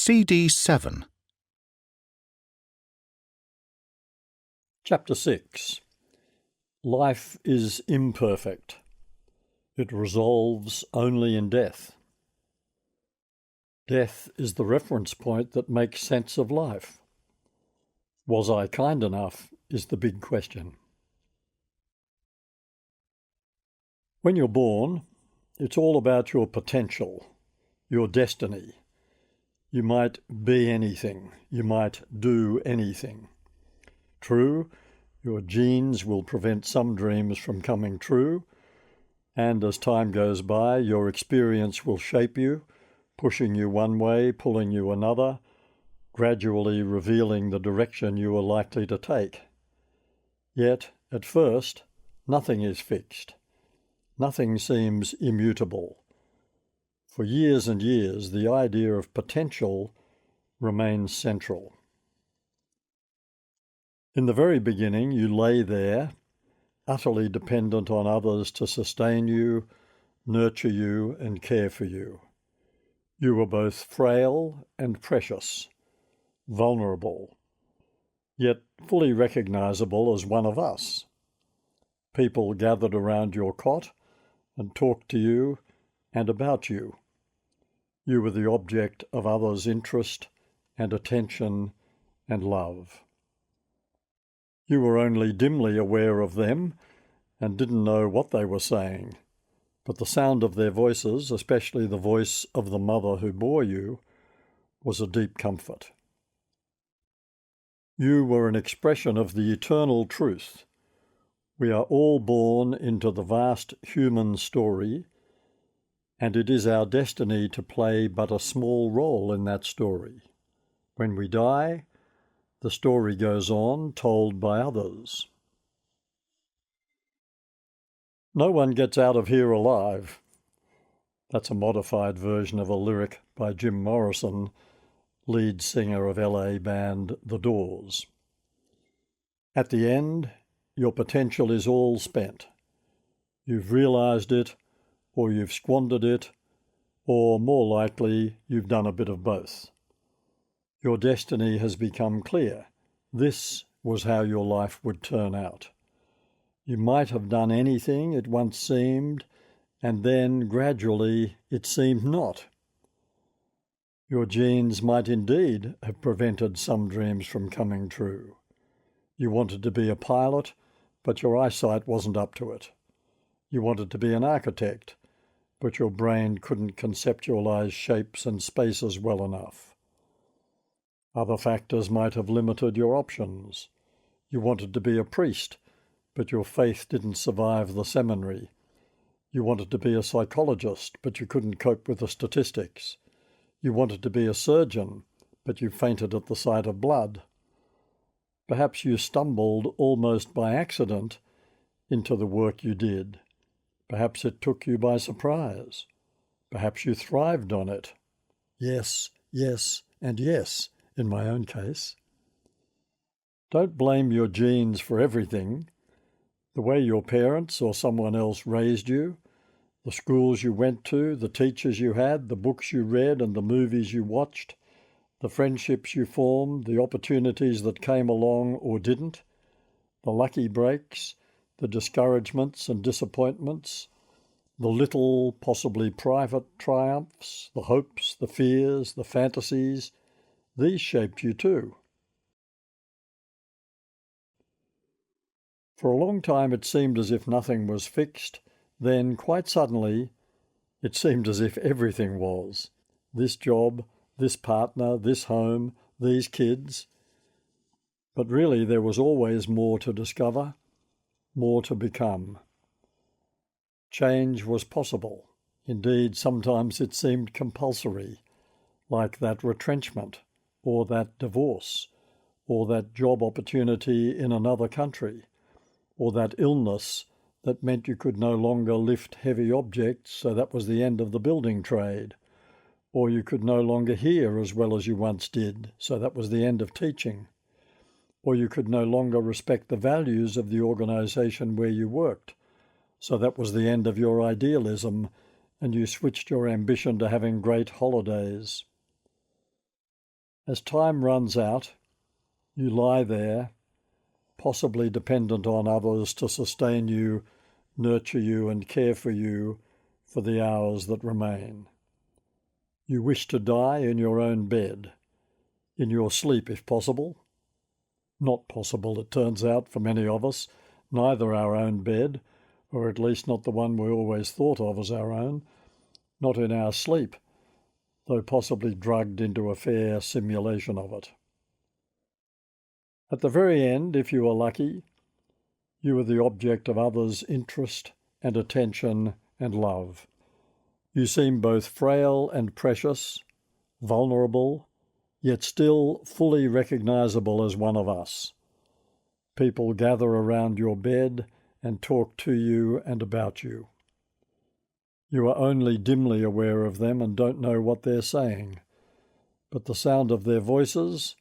CD 7. Chapter 6. Life is imperfect. It resolves only in death. Death is the reference point that makes sense of life. Was I kind enough is the big question. When you're born, it's all about your potential, your destiny. You might be anything. You might do anything. True, your genes will prevent some dreams from coming true, and as time goes by, your experience will shape you, pushing you one way, pulling you another, gradually revealing the direction you are likely to take. Yet, at first, nothing is fixed. Nothing seems immutable. For years and years, the idea of potential remains central. In the very beginning, you lay there, utterly dependent on others to sustain you, nurture you, and care for you. You were both frail and precious, vulnerable, yet fully recognizable as one of us. People gathered around your cot and talked to you and about you. You were the object of others' interest and attention and love. You were only dimly aware of them and didn't know what they were saying, but the sound of their voices, especially the voice of the mother who bore you, was a deep comfort. You were an expression of the eternal truth. We are all born into the vast human story, and it is our destiny to play but a small role in that story. When we die, the story goes on, told by others. No one gets out of here alive. That's a modified version of a lyric by Jim Morrison, lead singer of LA band The Doors. At the end, your potential is all spent. You've realized it, or you've squandered it, or more likely, you've done a bit of both. Your destiny has become clear. This was how your life would turn out. You might have done anything it once seemed, and then, gradually, it seemed not. Your genes might indeed have prevented some dreams from coming true. You wanted to be a pilot, but your eyesight wasn't up to it. You wanted to be an architect, but your brain couldn't conceptualize shapes and spaces well enough. Other factors might have limited your options. You wanted to be a priest, but your faith didn't survive the seminary. You wanted to be a psychologist, but you couldn't cope with the statistics. You wanted to be a surgeon, but you fainted at the sight of blood. Perhaps you stumbled almost by accident into the work you did. Perhaps it took you by surprise. Perhaps you thrived on it. Yes, yes, and yes, in my own case. Don't blame your genes for everything. The way your parents or someone else raised you, the schools you went to, the teachers you had, the books you read and the movies you watched, the friendships you formed, the opportunities that came along or didn't, the lucky breaks, the discouragements and disappointments, the little, possibly private triumphs, the hopes, the fears, the fantasies, these shaped you too. For a long time it seemed as if nothing was fixed. Then, quite suddenly, it seemed as if everything was. This job, this partner, this home, these kids. But really there was always more to discover, more to become. Change was possible. Indeed, sometimes it seemed compulsory, like that retrenchment, or that divorce, or that job opportunity in another country, or that illness that meant you could no longer lift heavy objects, so that was the end of the building trade, or you could no longer hear as well as you once did, so that was the end of teaching, or you could no longer respect the values of the organization where you worked, so that was the end of your idealism, and you switched your ambition to having great holidays. As time runs out, you lie there, possibly dependent on others to sustain you, nurture you and care for you for the hours that remain. You wish to die in your own bed, in your sleep if possible. Not possible, it turns out, for many of us, neither our own bed, or at least not the one we always thought of as our own, not in our sleep, though possibly drugged into a fair simulation of it. At the very end, if you are lucky, you are the object of others' interest and attention and love. You seem both frail and precious, vulnerable, yet still fully recognizable as one of us. People gather around your bed and talk to you and about you. You are only dimly aware of them and don't know what they're saying, but the sound of their voices,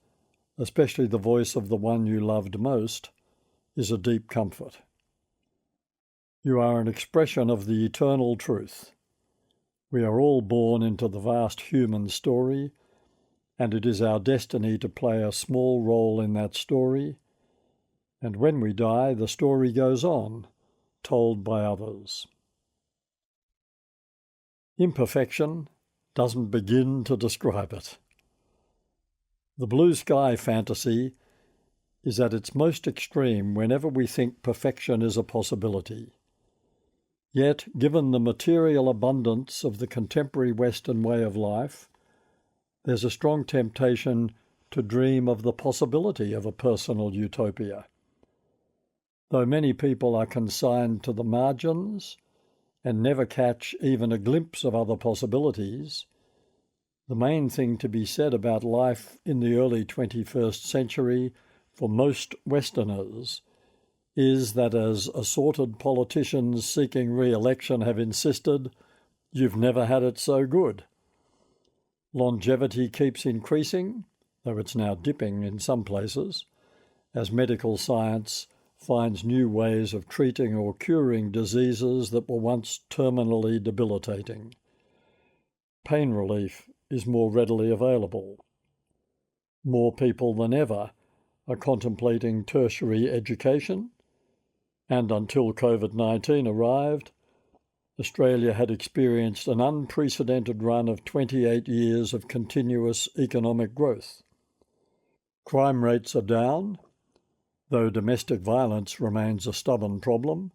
especially the voice of the one you loved most, is a deep comfort. You are an expression of the eternal truth. We are all born into the vast human story, and it is our destiny to play a small role in that story, and when we die, the story goes on, told by others. Imperfection doesn't begin to describe it. The blue sky fantasy is at its most extreme whenever we think perfection is a possibility. Yet, given the material abundance of the contemporary Western way of life, there's a strong temptation to dream of the possibility of a personal utopia. Though many people are consigned to the margins and never catch even a glimpse of other possibilities, the main thing to be said about life in the early 21st century for most Westerners is that, as assorted politicians seeking re-election have insisted, you've never had it so good. Longevity keeps increasing, though it's now dipping in some places, as medical science finds new ways of treating or curing diseases that were once terminally debilitating. Pain relief is more readily available. More people than ever are contemplating tertiary education, and until COVID-19 arrived, Australia had experienced an unprecedented run of 28 years of continuous economic growth. Crime rates are down, though domestic violence remains a stubborn problem,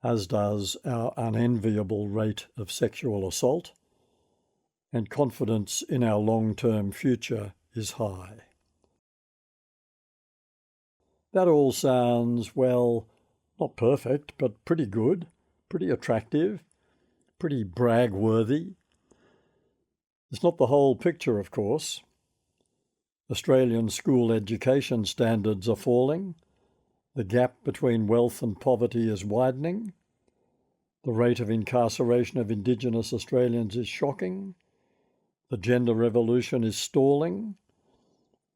as does our unenviable rate of sexual assault, and confidence in our long-term future is high. That all sounds, well, not perfect, but pretty good, pretty attractive, pretty brag-worthy. It's not the whole picture, of course. Australian school education standards are falling. The gap between wealth and poverty is widening. The rate of incarceration of Indigenous Australians is shocking. The gender revolution is stalling.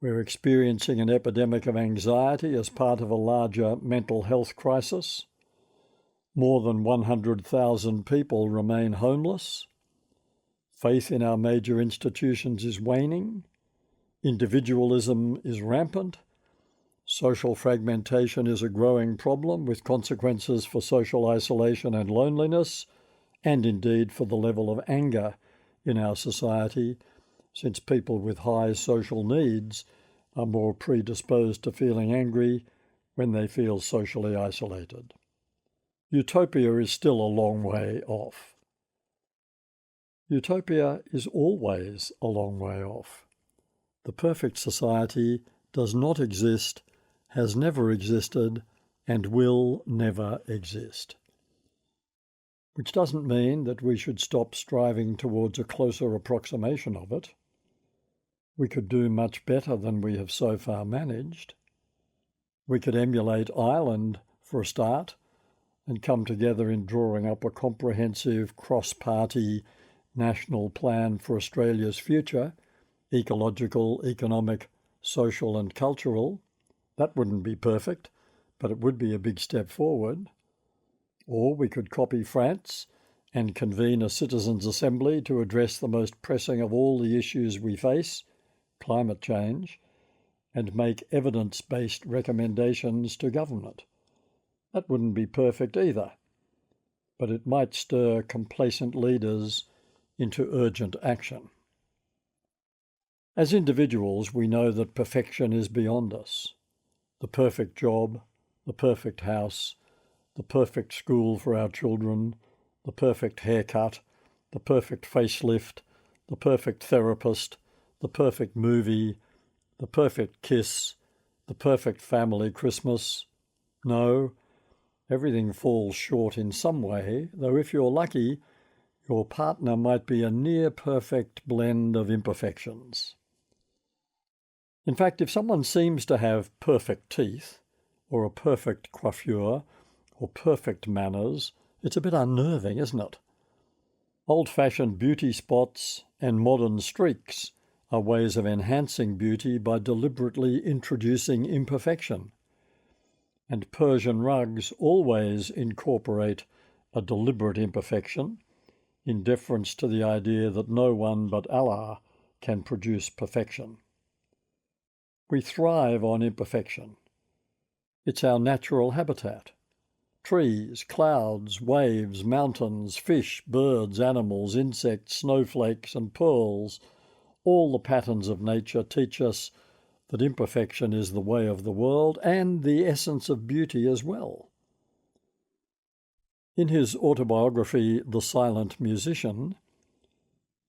We're experiencing an epidemic of anxiety as part of a larger mental health crisis. More than 100,000 people remain homeless. Faith in our major institutions is waning. Individualism is rampant. Social fragmentation is a growing problem with consequences for social isolation and loneliness, and indeed for the level of anger in our society, since people with high social needs are more predisposed to feeling angry when they feel socially isolated. Utopia is still a long way off. Utopia is always a long way off. The perfect society does not exist, has never existed, and will never exist. Which doesn't mean that we should stop striving towards a closer approximation of it. We could do much better than we have so far managed. We could emulate Ireland for a start and come together in drawing up a comprehensive cross-party national plan for Australia's future, ecological, economic, social and cultural. That wouldn't be perfect, but it would be a big step forward. Or we could copy France and convene a citizens' assembly to address the most pressing of all the issues we face, climate change, and make evidence-based recommendations to government. That wouldn't be perfect either, but it might stir complacent leaders into urgent action. As individuals, we know that perfection is beyond us. The perfect job, the perfect house, the perfect school for our children, the perfect haircut, the perfect facelift, the perfect therapist, the perfect movie, the perfect kiss, the perfect family Christmas. No, everything falls short in some way, though if you're lucky, your partner might be a near-perfect blend of imperfections. In fact, if someone seems to have perfect teeth, or a perfect coiffure, or perfect manners, it's a bit unnerving, isn't it? Old-fashioned beauty spots and modern streaks are ways of enhancing beauty by deliberately introducing imperfection. And Persian rugs always incorporate a deliberate imperfection, in deference to the idea that no one but Allah can produce perfection. We thrive on imperfection. It's our natural habitat. Trees, clouds, waves, mountains, fish, birds, animals, insects, snowflakes, and pearls, all the patterns of nature teach us that imperfection is the way of the world and the essence of beauty as well. In his autobiography, The Silent Musician,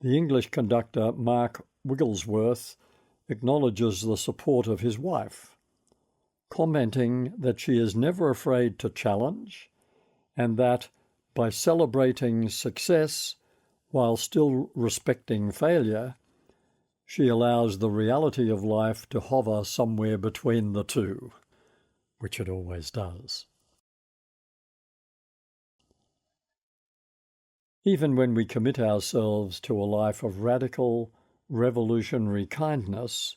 the English conductor Mark Wigglesworth acknowledges the support of his wife, commenting that she is never afraid to challenge and that by celebrating success while still respecting failure, she allows the reality of life to hover somewhere between the two, which it always does. Even when we commit ourselves to a life of radical, revolutionary kindness,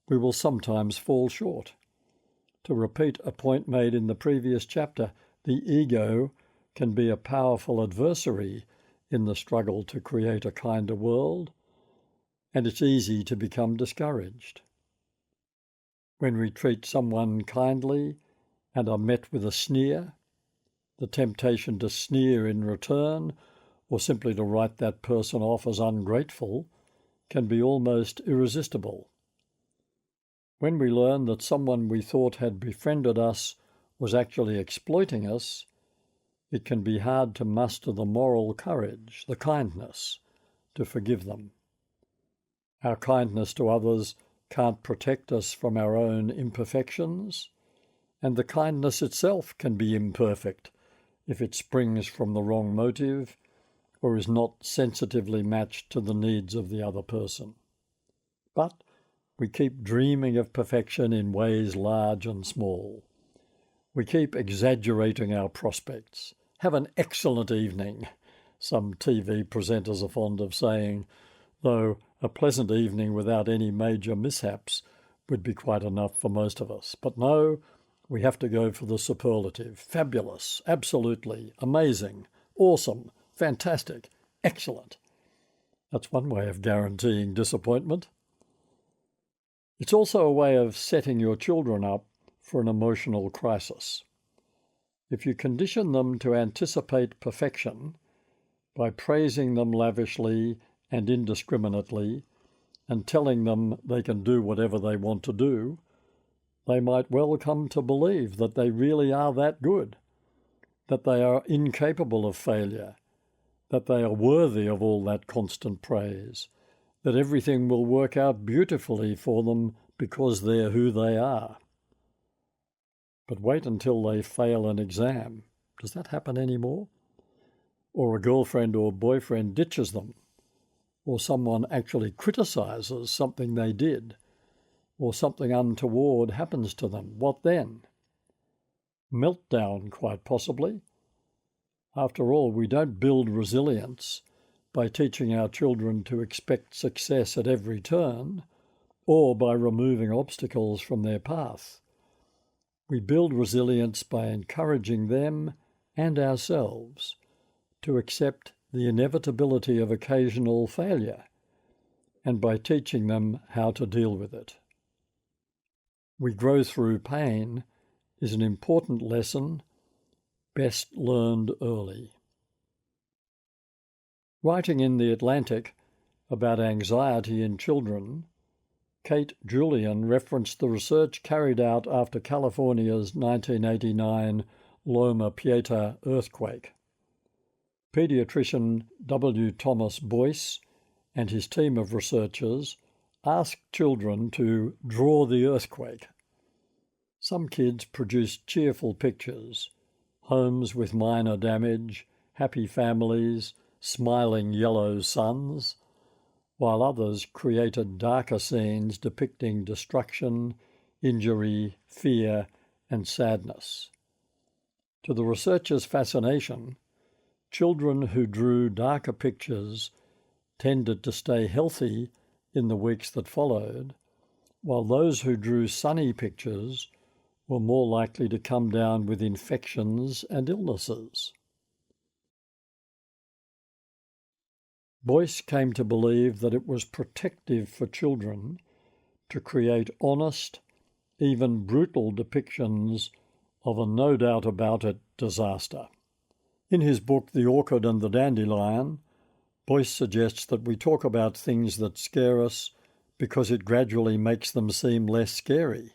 we will sometimes fall short. To repeat a point made in the previous chapter, the ego can be a powerful adversary in the struggle to create a kinder world, and it's easy to become discouraged. When we treat someone kindly and are met with a sneer, the temptation to sneer in return or simply to write that person off as ungrateful can be almost irresistible. When we learn that someone we thought had befriended us was actually exploiting us, it can be hard to muster the moral courage, the kindness, to forgive them. Our kindness to others can't protect us from our own imperfections, and the kindness itself can be imperfect if it springs from the wrong motive or is not sensitively matched to the needs of the other person. But we keep dreaming of perfection in ways large and small. We keep exaggerating our prospects. Have an excellent evening, some TV presenters are fond of saying, though a pleasant evening without any major mishaps would be quite enough for most of us. But no, we have to go for the superlative. Fabulous, absolutely, amazing, awesome, fantastic, excellent. That's one way of guaranteeing disappointment. It's also a way of setting your children up for an emotional crisis. If you condition them to anticipate perfection by praising them lavishly and indiscriminately and telling them they can do whatever they want to do, they might well come to believe that they really are that good, that they are incapable of failure, that they are worthy of all that constant praise, that everything will work out beautifully for them because they're who they are. But wait until they fail an exam. Does that happen anymore? Or a girlfriend or boyfriend ditches them, or someone actually criticizes something they did, or something untoward happens to them. What then? Meltdown, quite possibly. After all, we don't build resilience by teaching our children to expect success at every turn, or by removing obstacles from their path. We build resilience by encouraging them and ourselves to accept the inevitability of occasional failure and by teaching them how to deal with it. We grow through pain is an important lesson best learned early. Writing in The Atlantic about anxiety in children, Kate Julian referenced the research carried out after California's 1989 Loma Prieta earthquake. Pediatrician W. Thomas Boyce and his team of researchers asked children to draw the earthquake. Some kids produced cheerful pictures, homes with minor damage, happy families, smiling yellow suns, while others created darker scenes depicting destruction, injury, fear, and sadness. To the researchers' fascination, children who drew darker pictures tended to stay healthy in the weeks that followed, while those who drew sunny pictures were more likely to come down with infections and illnesses. Boyce came to believe that it was protective for children to create honest, even brutal depictions of a no-doubt-about-it disaster. In his book, The Orchid and the Dandelion, Boyce suggests that we talk about things that scare us because it gradually makes them seem less scary,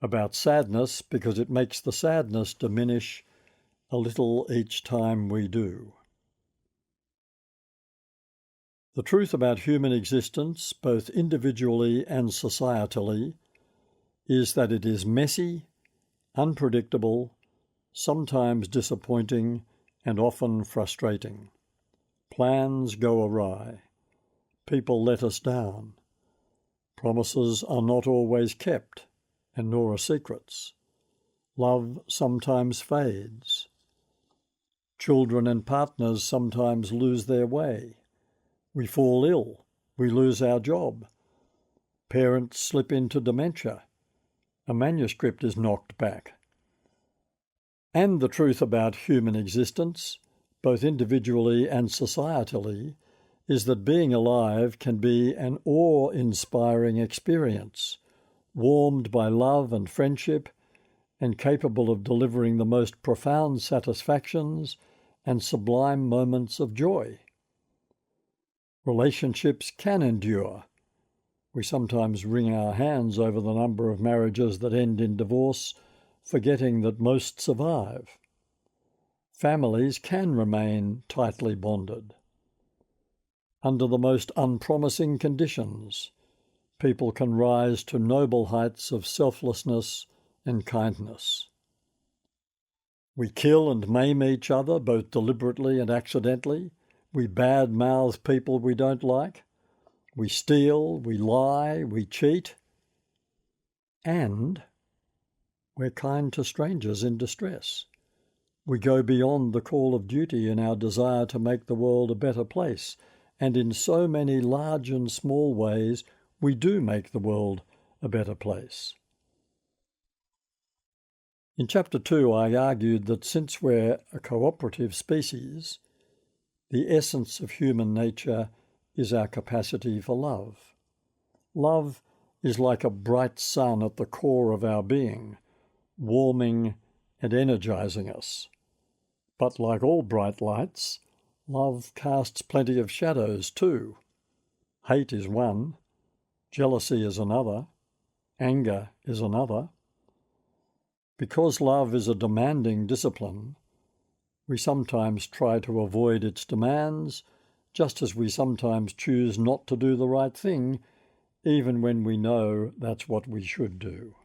about sadness because it makes the sadness diminish a little each time we do. The truth about human existence, both individually and societally, is that it is messy, unpredictable, sometimes disappointing, and often frustrating. Plans go awry. People let us down. Promises are not always kept, and nor are secrets. Love sometimes fades. Children and partners sometimes lose their way. We fall ill. We lose our job. Parents slip into dementia. A manuscript is knocked back. And the truth about human existence, both individually and societally, is that being alive can be an awe-inspiring experience, warmed by love and friendship, and capable of delivering the most profound satisfactions and sublime moments of joy. Relationships can endure. We sometimes wring our hands over the number of marriages that end in divorce, forgetting that most survive. Families can remain tightly bonded. Under the most unpromising conditions, people can rise to noble heights of selflessness and kindness. We kill and maim each other, both deliberately and accidentally. We bad-mouth people we don't like. We steal, we lie, we cheat. And we're kind to strangers in distress. We go beyond the call of duty in our desire to make the world a better place, and in so many large and small ways, we do make the world a better place. In Chapter 2, I argued that since we're a cooperative species, the essence of human nature is our capacity for love. Love is like a bright sun at the core of our being, warming and energizing us. But like all bright lights, love casts plenty of shadows too. Hate is one, jealousy is another, anger is another. Because love is a demanding discipline, we sometimes try to avoid its demands, just as we sometimes choose not to do the right thing, even when we know that's what we should do.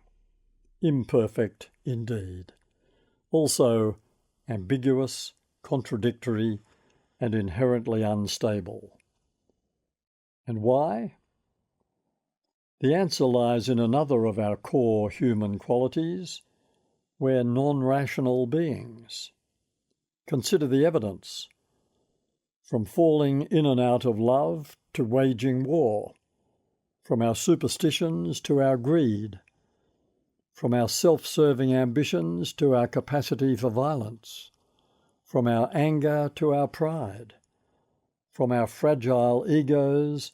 Imperfect indeed. Also ambiguous, contradictory, and inherently unstable. And why? The answer lies in another of our core human qualities. We're non-rational beings. Consider the evidence. From falling in and out of love to waging war, from our superstitions to our greed, from our self-serving ambitions to our capacity for violence, from our anger to our pride, from our fragile egos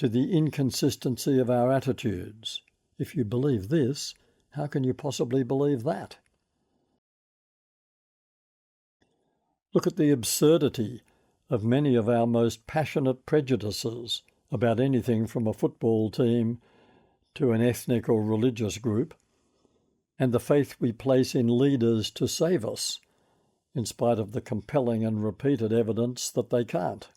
to the inconsistency of our attitudes. If you believe this, how can you possibly believe that? Look at the absurdity of many of our most passionate prejudices about anything from a football team to an ethnic or religious group, and the faith we place in leaders to save us, in spite of the compelling and repeated evidence that they can't.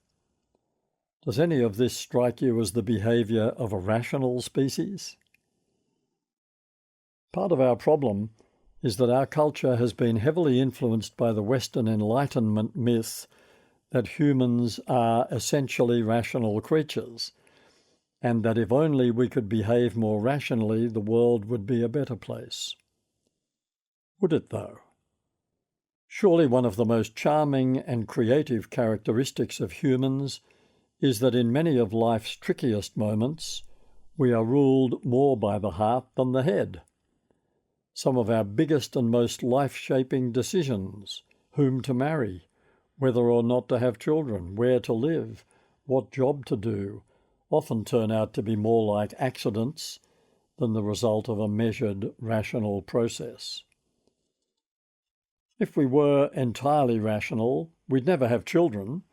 Does any of this strike you as the behaviour of a rational species? Part of our problem is that our culture has been heavily influenced by the Western Enlightenment myth that humans are essentially rational creatures, and that if only we could behave more rationally, the world would be a better place. Would it, though? Surely one of the most charming and creative characteristics of humans is that in many of life's trickiest moments, we are ruled more by the heart than the head. Some of our biggest and most life-shaping decisions, whom to marry, whether or not to have children, where to live, what job to do, often turn out to be more like accidents than the result of a measured, rational process. If we were entirely rational, we'd never have children,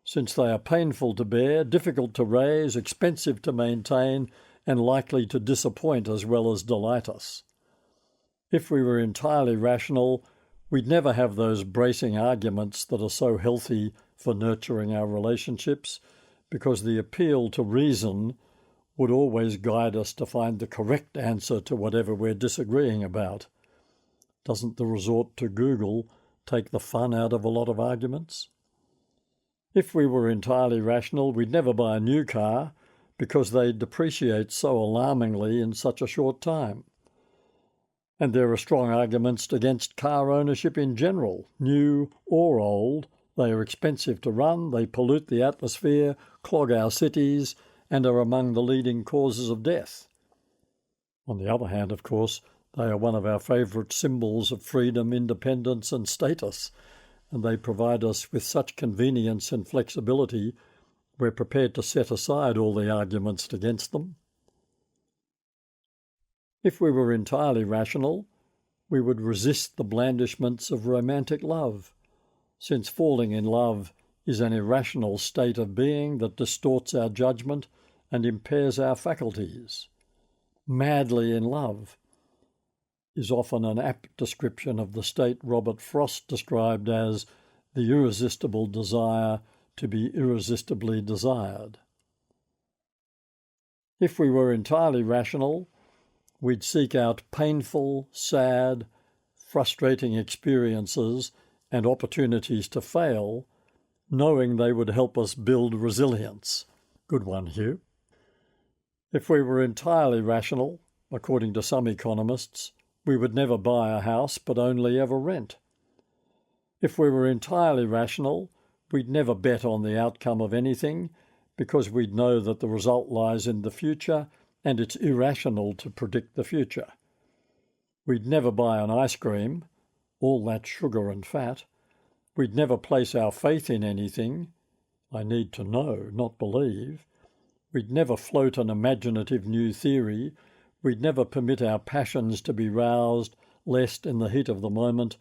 since they are painful to bear, difficult to raise, expensive to maintain, and likely to disappoint as well as delight us. If we were entirely rational, we'd never have those bracing arguments that are so healthy for nurturing our relationships, because the appeal to reason would always guide us to find the correct answer to whatever we're disagreeing about. Doesn't the resort to Google take the fun out of a lot of arguments? If we were entirely rational, we'd never buy a new car because they depreciate so alarmingly in such a short time. And there are strong arguments against car ownership in general, new or old. They are expensive to run, they pollute the atmosphere, clog our cities, and are among the leading causes of death. On the other hand, of course, they are one of our favourite symbols of freedom, independence, and status, and they provide us with such convenience and flexibility, we're prepared to set aside all the arguments against them. If we were entirely rational, we would resist the blandishments of romantic love, since falling in love is an irrational state of being that distorts our judgment and impairs our faculties. Madly in love is often an apt description of the state Robert Frost described as the irresistible desire to be irresistibly desired. If we were entirely rational, we'd seek out painful, sad, frustrating experiences and opportunities to fail, knowing they would help us build resilience. Good one, Hugh. If we were entirely rational, according to some economists, we would never buy a house but only ever rent. If we were entirely rational, we'd never bet on the outcome of anything because we'd know that the result lies in the future and it's irrational to predict the future. We'd never buy an ice cream, all that sugar and fat. We'd never place our faith in anything. I need to know, not believe. We'd never float an imaginative new theory. We'd never permit our passions to be roused, lest in the heat of the moment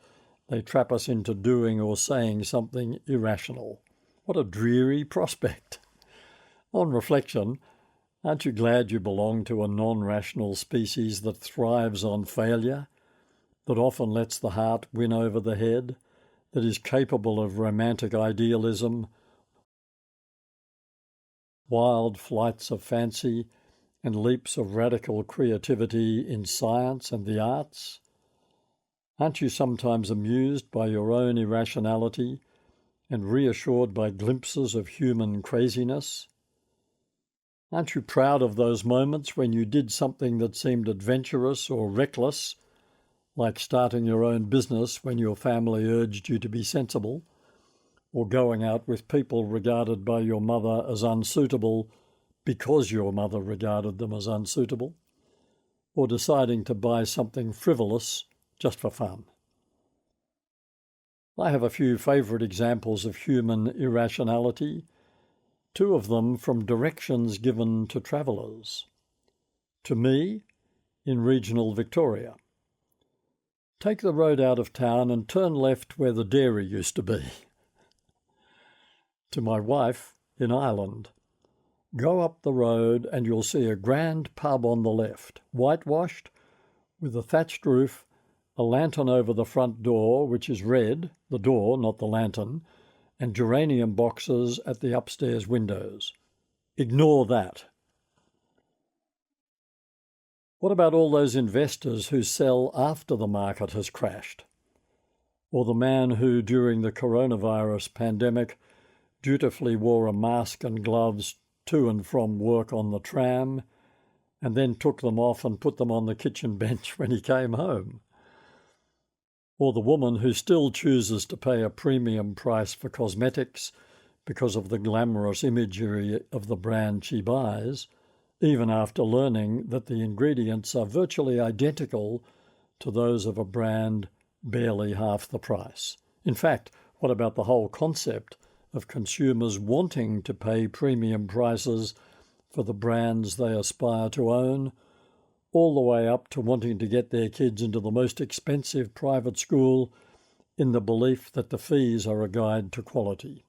they trap us into doing or saying something irrational. What a dreary prospect. On reflection, aren't you glad you belong to a non-rational species that thrives on failure, that often lets the heart win over the head, that is capable of romantic idealism, wild flights of fancy, and leaps of radical creativity in science and the arts? Aren't you sometimes amused by your own irrationality and reassured by glimpses of human craziness? Aren't you proud of those moments when you did something that seemed adventurous or reckless, like starting your own business when your family urged you to be sensible, or going out with people regarded by your mother as unsuitable because your mother regarded them as unsuitable, or deciding to buy something frivolous just for fun? I have a few favourite examples of human irrationality. two of them from directions given to travellers. To me, in regional Victoria. Take the road out of town and turn left where the dairy used to be. To my wife, in Ireland. Go up the road and you'll see a grand pub on the left, whitewashed, with a thatched roof, a lantern over the front door, which is red, the door, not the lantern, and geranium boxes at the upstairs windows. Ignore that. What about all those investors who sell after the market has crashed? Or the man who, during the coronavirus pandemic, dutifully wore a mask and gloves to and from work on the tram, and then took them off and put them on the kitchen bench when he came home? Or the woman who still chooses to pay a premium price for cosmetics because of the glamorous imagery of the brand she buys, even after learning that the ingredients are virtually identical to those of a brand barely half the price. In fact, what about the whole concept of consumers wanting to pay premium prices for the brands they aspire to own, all the way up to wanting to get their kids into the most expensive private school in the belief that the fees are a guide to quality?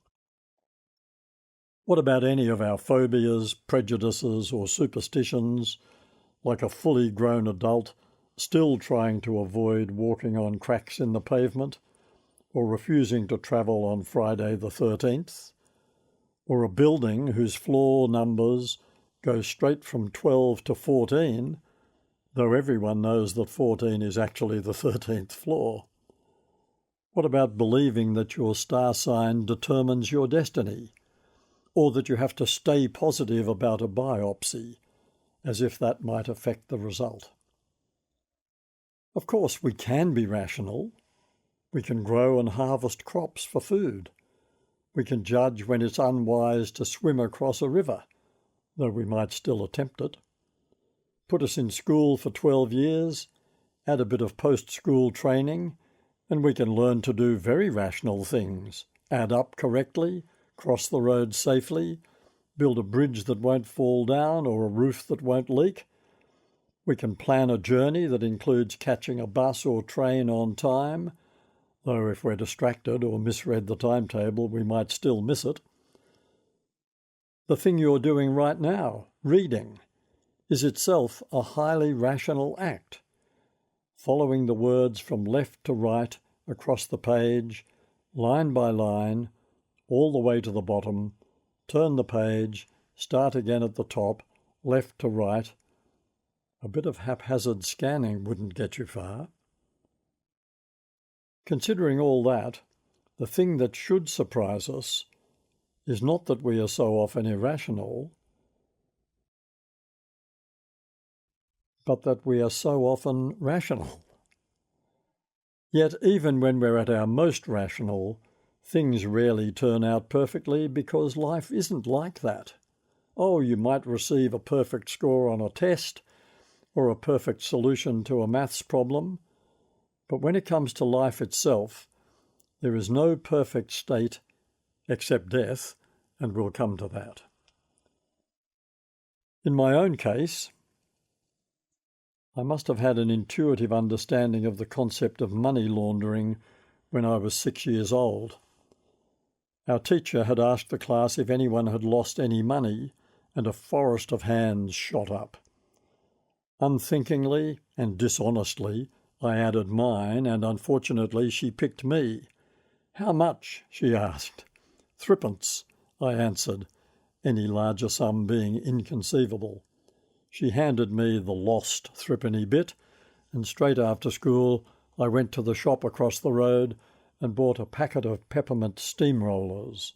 What about any of our phobias, prejudices, or superstitions, like a fully grown adult still trying to avoid walking on cracks in the pavement, or refusing to travel on Friday the 13th, or a building whose floor numbers go straight from 12 to 14, though everyone knows that 14 is actually the 13th floor? What about believing that your star sign determines your destiny, or that you have to stay positive about a biopsy, as if that might affect the result? Of course, we can be rational. We can grow and harvest crops for food. We can judge when it's unwise to swim across a river, though we might still attempt it. Put us in school for 12 years, add a bit of post-school training, and we can learn to do very rational things. Add up correctly, cross the road safely, build a bridge that won't fall down or a roof that won't leak. We can plan a journey that includes catching a bus or train on time, though if we're distracted or misread the timetable, we might still miss it. The thing you're doing right now, reading, is itself a highly rational act. Following the words from left to right across the page, line by line, all the way to the bottom, turn the page, start again at the top, left to right. A bit of haphazard scanning wouldn't get you far. Considering all that, the thing that should surprise us is not that we are so often irrational, but that we are so often rational. Yet even when we're at our most rational, things rarely turn out perfectly because life isn't like that. Oh, you might receive a perfect score on a test or a perfect solution to a maths problem, but when it comes to life itself, there is no perfect state except death, and we'll come to that. In my own case, I must have had an intuitive understanding of the concept of money laundering when I was 6 years old. Our teacher had asked the class if anyone had lost any money, and a forest of hands shot up. Unthinkingly and dishonestly, I added mine, and unfortunately she picked me. "How much?" she asked. "Threepence," I answered, any larger sum being inconceivable. She handed me the lost threepenny bit, and straight after school I went to the shop across the road and bought a packet of peppermint steamrollers.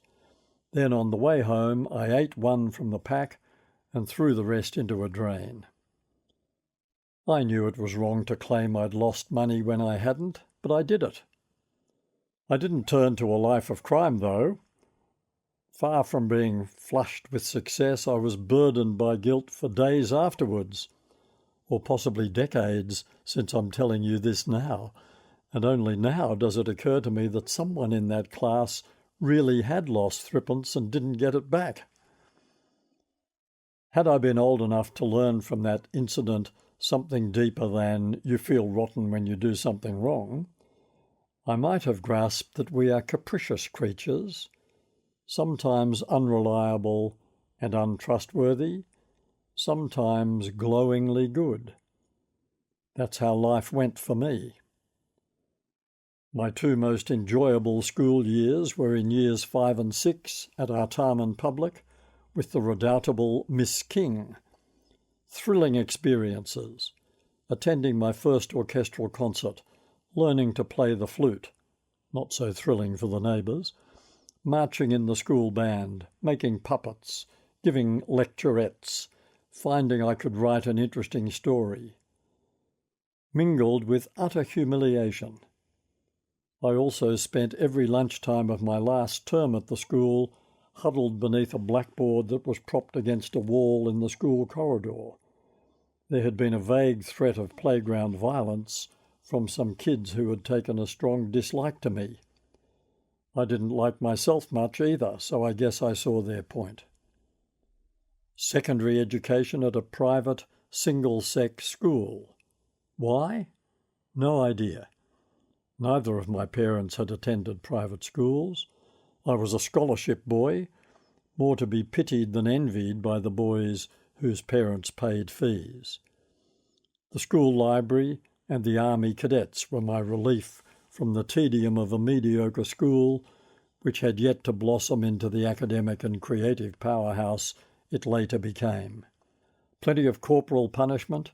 Then on the way home I ate one from the pack and threw the rest into a drain. I knew it was wrong to claim I'd lost money when I hadn't, but I did it. I didn't turn to a life of crime, though. Far from being flushed with success, I was burdened by guilt for days afterwards, or possibly decades, since I'm telling you this now, and only now does it occur to me that someone in that class really had lost threepence and didn't get it back. Had I been old enough to learn from that incident something deeper than you feel rotten when you do something wrong, I might have grasped that we are capricious creatures, sometimes unreliable and untrustworthy, sometimes glowingly good. That's how life went for me. My two most enjoyable school years were in years 5 and 6 at Artarmon Public with the redoubtable Miss King. Thrilling experiences, attending my first orchestral concert, learning to play the flute, not so thrilling for the neighbours, marching in the school band, making puppets, giving lecturettes, finding I could write an interesting story, mingled with utter humiliation. I also spent every lunchtime of my last term at the school huddled beneath a blackboard that was propped against a wall in the school corridor. There had been a vague threat of playground violence from some kids who had taken a strong dislike to me. I didn't like myself much either, so I guess I saw their point. Secondary education at a private, single-sex school. Why? No idea. Neither of my parents had attended private schools. I was a scholarship boy, more to be pitied than envied by the boys whose parents paid fees. The school library and the army cadets were my relief from the tedium of a mediocre school which had yet to blossom into the academic and creative powerhouse it later became. Plenty of corporal punishment,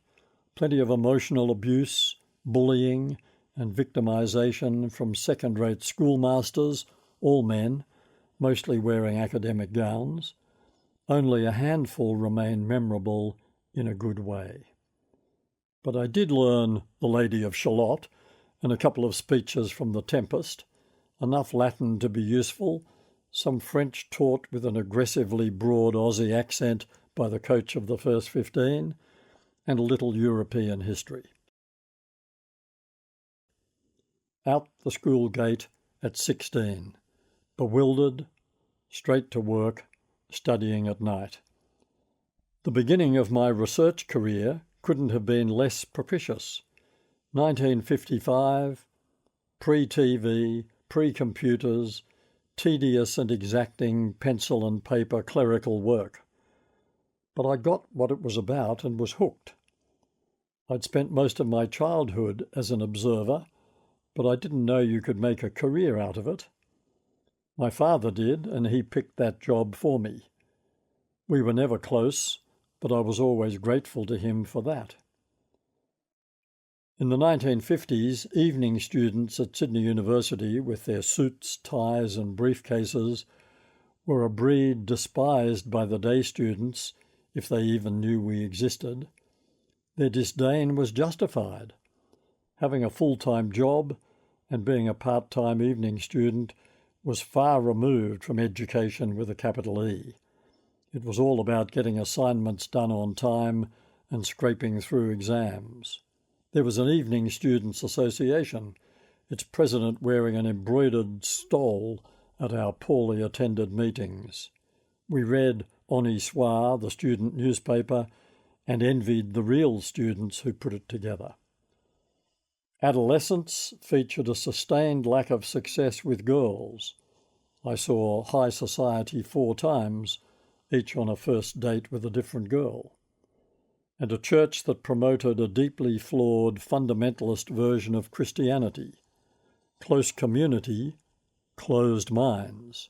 plenty of emotional abuse, bullying, and victimisation from second-rate schoolmasters, all men, mostly wearing academic gowns. Only a handful remain memorable in a good way. But I did learn The Lady of Shalott and a couple of speeches from The Tempest, enough Latin to be useful, some French taught with an aggressively broad Aussie accent by the coach of the first 15, and a little European history. Out the school gate at 16, bewildered, straight to work, studying at night. The beginning of my research career couldn't have been less propitious. 1955, pre-TV, pre-computers, tedious and exacting pencil and paper clerical work. But I got what it was about and was hooked. I'd spent most of my childhood as an observer, but I didn't know you could make a career out of it. My father did, and he picked that job for me. We were never close, but I was always grateful to him for that. In the 1950s, evening students at Sydney University, with their suits, ties and briefcases, were a breed despised by the day students, if they even knew we existed. Their disdain was justified. Having a full-time job and being a part-time evening student was far removed from education with a capital E. It was all about getting assignments done on time and scraping through exams. There was an Evening Students' Association, its president wearing an embroidered stole at our poorly attended meetings. We read Honi Soit, the student newspaper, and envied the real students who put it together. Adolescence featured a sustained lack of success with girls. I saw high society 4 times, each on a first date with a different girl. And a church that promoted a deeply flawed fundamentalist version of Christianity. Close community, closed minds.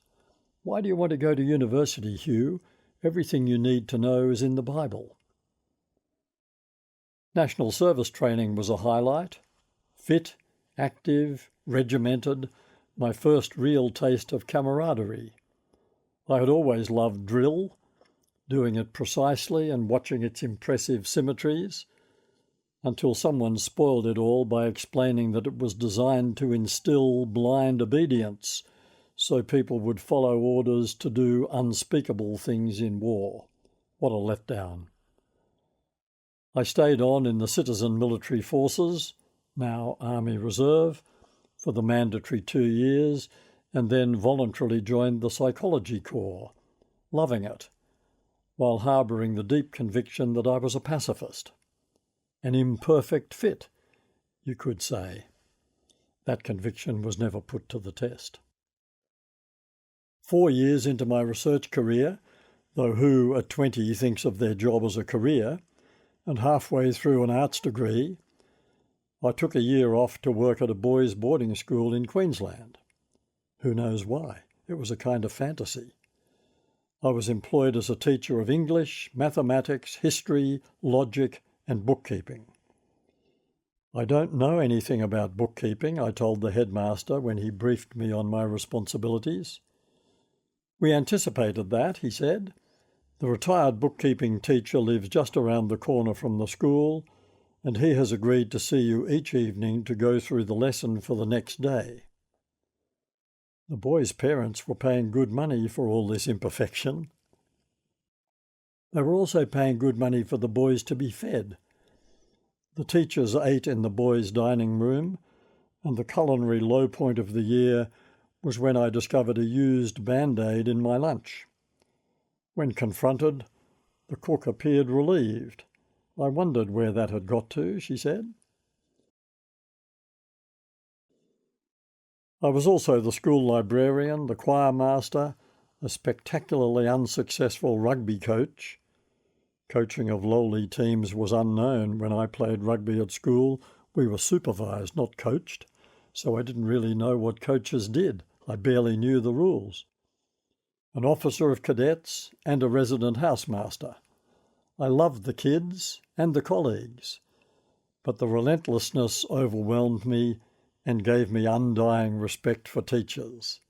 Why do you want to go to university, Hugh? Everything you need to know is in the Bible. National service training was a highlight. Fit, active, regimented, my first real taste of camaraderie. I had always loved drill, doing it precisely and watching its impressive symmetries, until someone spoiled it all by explaining that it was designed to instill blind obedience so people would follow orders to do unspeakable things in war. What a letdown. I stayed on in the citizen military forces, now Army Reserve, for the mandatory 2 years, and then voluntarily joined the Psychology Corps, loving it. while harbouring the deep conviction that I was a pacifist. An imperfect fit, you could say. That conviction was never put to the test. 4 years into my research career, though who at 20 thinks of their job as a career, and halfway through an arts degree, I took a year off to work at a boys' boarding school in Queensland. Who knows why? It was a kind of fantasy. I was employed as a teacher of English, mathematics, history, logic, and bookkeeping. I don't know anything about bookkeeping, I told the headmaster when he briefed me on my responsibilities. We anticipated that, he said. The retired bookkeeping teacher lives just around the corner from the school, and he has agreed to see you each evening to go through the lesson for the next day. The boys' parents were paying good money for all this imperfection. They were also paying good money for the boys to be fed. The teachers ate in the boys' dining room, and the culinary low point of the year was when I discovered a used Band-Aid in my lunch. When confronted, the cook appeared relieved. I wondered where that had got to, she said. I was also the school librarian, the choir master, a spectacularly unsuccessful rugby coach. Coaching of lowly teams was unknown when I played rugby at school. We were supervised, not coached, so I didn't really know what coaches did. I barely knew the rules. An officer of cadets and a resident housemaster. I loved the kids and the colleagues, but the relentlessness overwhelmed me and gave me undying respect for teachers.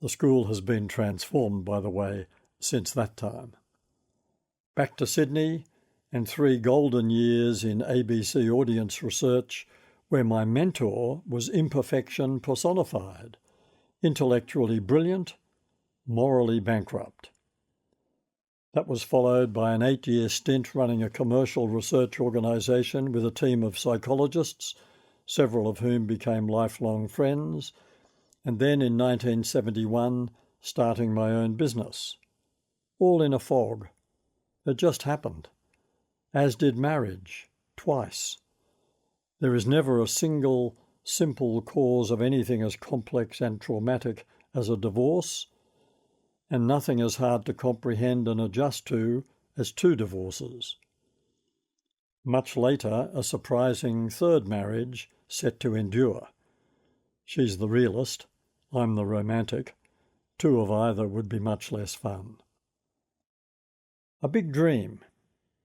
The school has been transformed, by the way, since that time. Back to Sydney, and 3 golden years in ABC audience research, where my mentor was imperfection personified, intellectually brilliant, morally bankrupt. That was followed by an 8-year stint running a commercial research organisation with a team of psychologists, several of whom became lifelong friends, and then in 1971 starting my own business. All in a fog. It just happened. As did marriage, twice. There is never a single, simple cause of anything as complex and traumatic as a divorce, and nothing as hard to comprehend and adjust to as 2 divorces. Much later, a surprising 3rd marriage set to endure. She's the realist, I'm the romantic. 2 of either would be much less fun. A big dream.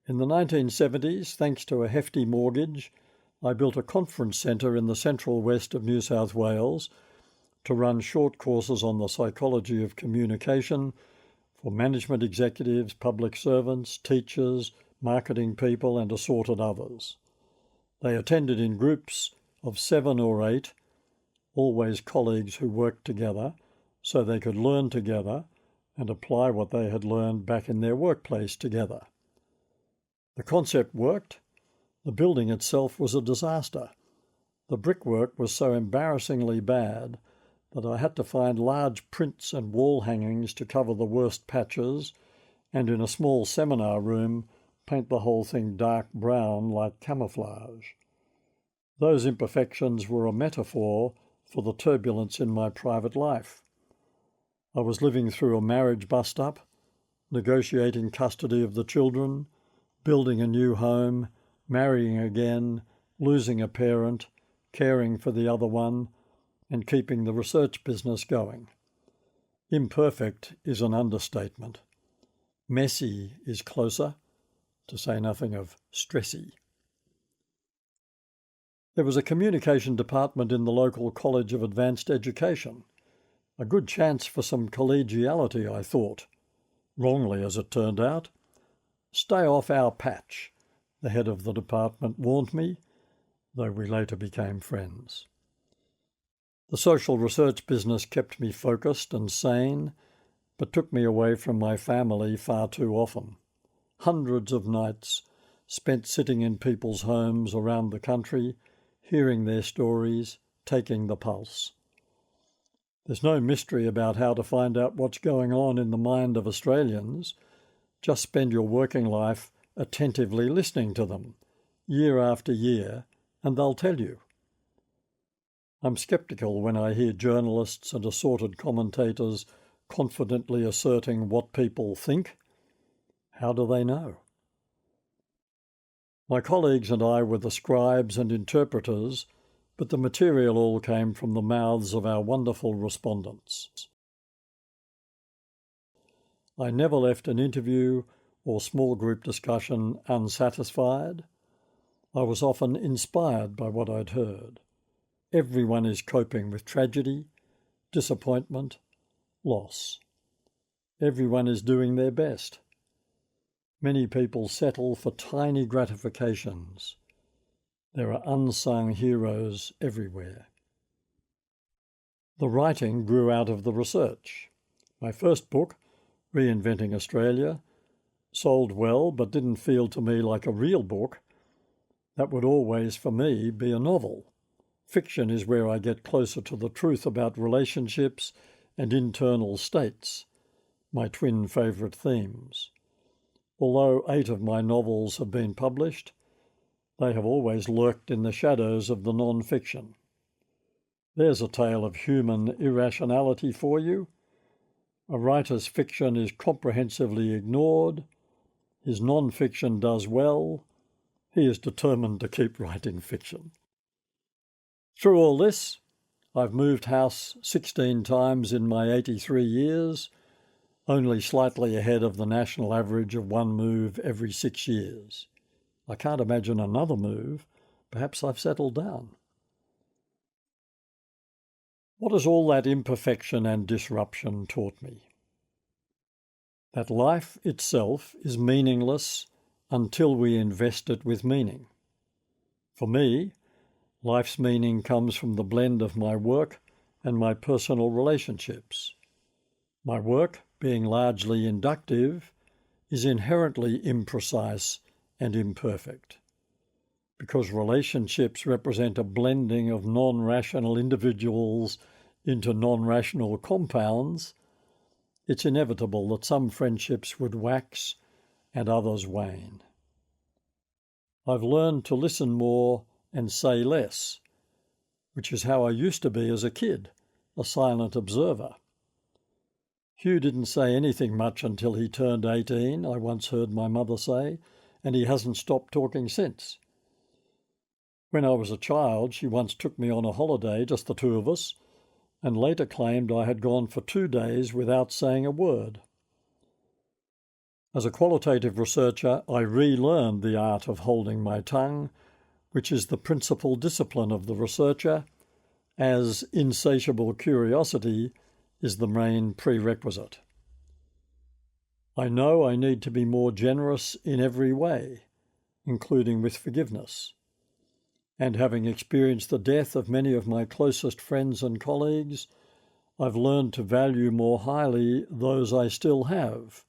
In the 1970s, thanks to a hefty mortgage, I built a conference centre in the central west of New South Wales to run short courses on the psychology of communication for management executives, public servants, teachers, marketing people, and assorted others. They attended in groups of 7 or 8, always colleagues who worked together, so they could learn together and apply what they had learned back in their workplace together. The concept worked. The building itself was a disaster. The brickwork was so embarrassingly bad that I had to find large prints and wall hangings to cover the worst patches, and in a small seminar room paint the whole thing dark brown like camouflage. Those imperfections were a metaphor for the turbulence in my private life. I was living through a marriage bust-up, negotiating custody of the children, building a new home, marrying again, losing a parent, caring for the other one, and keeping the research business going. Imperfect is an understatement. Messy is closer, to say nothing of stressy. There was a communication department in the local College of Advanced Education. A good chance for some collegiality, I thought. Wrongly, as it turned out. Stay off our patch, the head of the department warned me, though we later became friends. The social research business kept me focused and sane, but took me away from my family far too often. Hundreds of nights spent sitting in people's homes around the country, hearing their stories, taking the pulse. There's no mystery about how to find out what's going on in the mind of Australians, Just spend your working life attentively listening to them, year after year, and they'll tell you. I'm sceptical when I hear journalists and assorted commentators confidently asserting what people think. How do they know? My colleagues and I were the scribes and interpreters, but the material all came from the mouths of our wonderful respondents. I never left an interview or small group discussion unsatisfied. I was often inspired by what I'd heard. Everyone is coping with tragedy, disappointment, loss. Everyone is doing their best. Many people settle for tiny gratifications. There are unsung heroes everywhere. The writing grew out of the research. My first book, Reinventing Australia, sold well but didn't feel to me like a real book. That would always, for me, be a novel. Fiction is where I get closer to the truth about relationships and internal states, my twin favourite themes. Although 8 of my novels have been published, they have always lurked in the shadows of the non-fiction. There's a tale of human irrationality for you. A writer's fiction is comprehensively ignored. His non-fiction does well. He is determined to keep writing fiction. Through all this, I've moved house 16 times in my 83 years, only slightly ahead of the national average of 1 move every 6 years. I can't imagine another move. Perhaps I've settled down. What has all that imperfection and disruption taught me? That life itself is meaningless until we invest it with meaning. For me, life's meaning comes from the blend of my work and my personal relationships. My work, being largely inductive, is inherently imprecise and imperfect. Because relationships represent a blending of non-rational individuals into non-rational compounds, it's inevitable that some friendships would wax and others wane. I've learned to listen more and say less, which is how I used to be as a kid, a silent observer. Hugh didn't say anything much until he turned 18, I once heard my mother say, and he hasn't stopped talking since. When I was a child, she once took me on a holiday, just the 2 of us, and later claimed I had gone for 2 days without saying a word. As a qualitative researcher, I relearned the art of holding my tongue, which is the principal discipline of the researcher, as insatiable curiosity is the main prerequisite. I know I need to be more generous in every way, including with forgiveness. And having experienced the death of many of my closest friends and colleagues, I've learned to value more highly those I still have,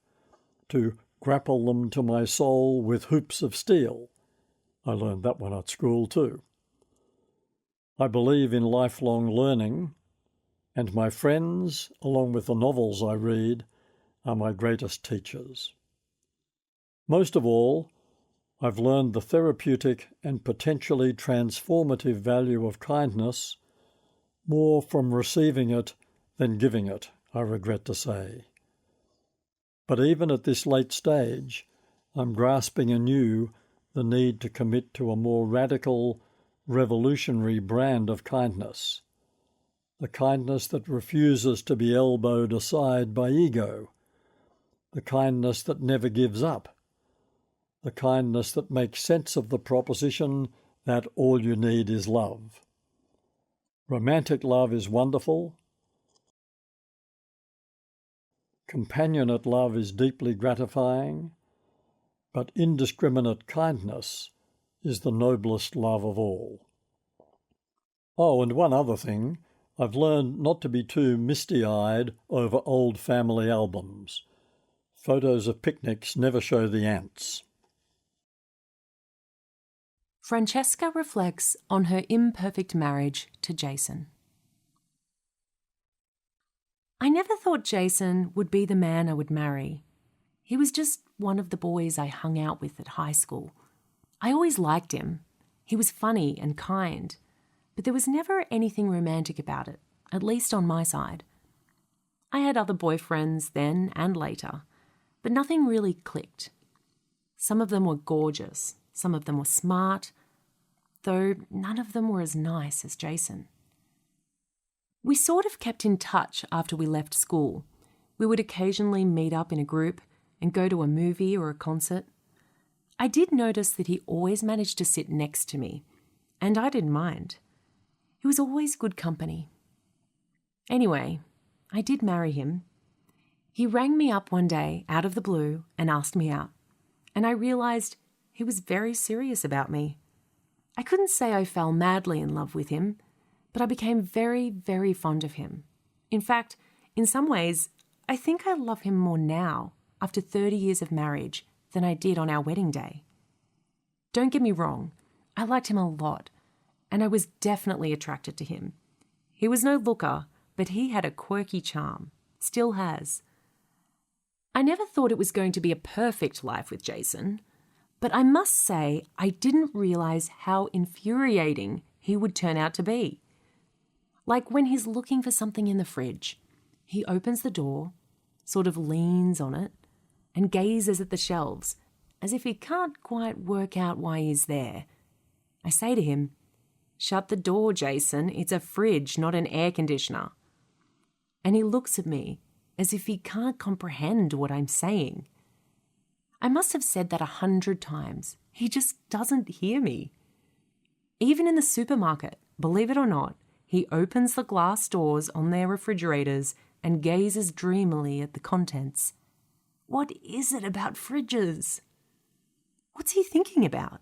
to grapple them to my soul with hoops of steel. I learned that one at school too. I believe in lifelong learning, and my friends, along with the novels I read, are my greatest teachers. Most of all, I've learned the therapeutic and potentially transformative value of kindness more from receiving it than giving it, I regret to say. But even at this late stage, I'm grasping anew the need to commit to a more radical, revolutionary brand of kindness, the kindness that refuses to be elbowed aside by ego, the kindness that never gives up, the kindness that makes sense of the proposition that all you need is love. Romantic love is wonderful. Companionate love is deeply gratifying, but indiscriminate kindness is the noblest love of all. Oh, and one other thing, I've learned not to be too misty-eyed over old family albums. Photos of picnics never show the ants. Francesca reflects on her imperfect marriage to Jason. I never thought Jason would be the man I would marry. He was just one of the boys I hung out with at high school. I always liked him. He was funny and kind, but there was never anything romantic about it, at least on my side. I had other boyfriends then and later, but nothing really clicked. Some of them were gorgeous, some of them were smart, though none of them were as nice as Jason. We sort of kept in touch after we left school. We would occasionally meet up in a group and go to a movie or a concert. I did notice that he always managed to sit next to me, and I didn't mind. He was always good company. Anyway, I did marry him. He rang me up one day out of the blue and asked me out, and I realised he was very serious about me. I couldn't say I fell madly in love with him, but I became very, very fond of him. In fact, in some ways, I think I love him more now, after 30 years of marriage, than I did on our wedding day. Don't get me wrong, I liked him a lot, and I was definitely attracted to him. He was no looker, but he had a quirky charm, still has. I never thought it was going to be a perfect life with Jason, but I must say I didn't realise how infuriating he would turn out to be. Like when he's looking for something in the fridge, he opens the door, sort of leans on it, and gazes at the shelves, as if he can't quite work out why he's there. I say to him, "Shut the door, Jason. It's a fridge, not an air conditioner." And he looks at me as if he can't comprehend what I'm saying. I must have said that 100 times. He just doesn't hear me. Even in the supermarket, believe it or not, he opens the glass doors on their refrigerators and gazes dreamily at the contents. What is it about fridges? What's he thinking about?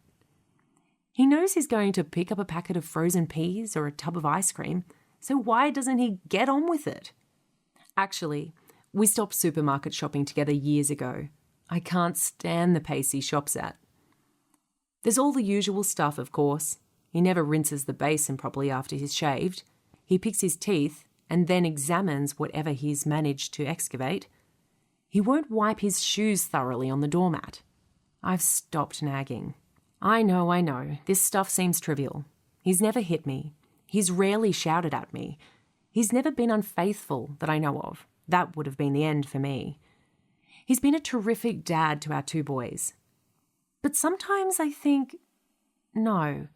He knows he's going to pick up a packet of frozen peas or a tub of ice cream, so why doesn't he get on with it? Actually, we stopped supermarket shopping together years ago. I can't stand the pace he shops at. There's all the usual stuff, of course. He never rinses the basin properly after he's shaved. He picks his teeth and then examines whatever he's managed to excavate. He won't wipe his shoes thoroughly on the doormat. I've stopped nagging. I know, this stuff seems trivial. He's never hit me. He's rarely shouted at me. He's never been unfaithful that I know of. That would have been the end for me. He's been a terrific dad to our 2 boys. But sometimes I think, no,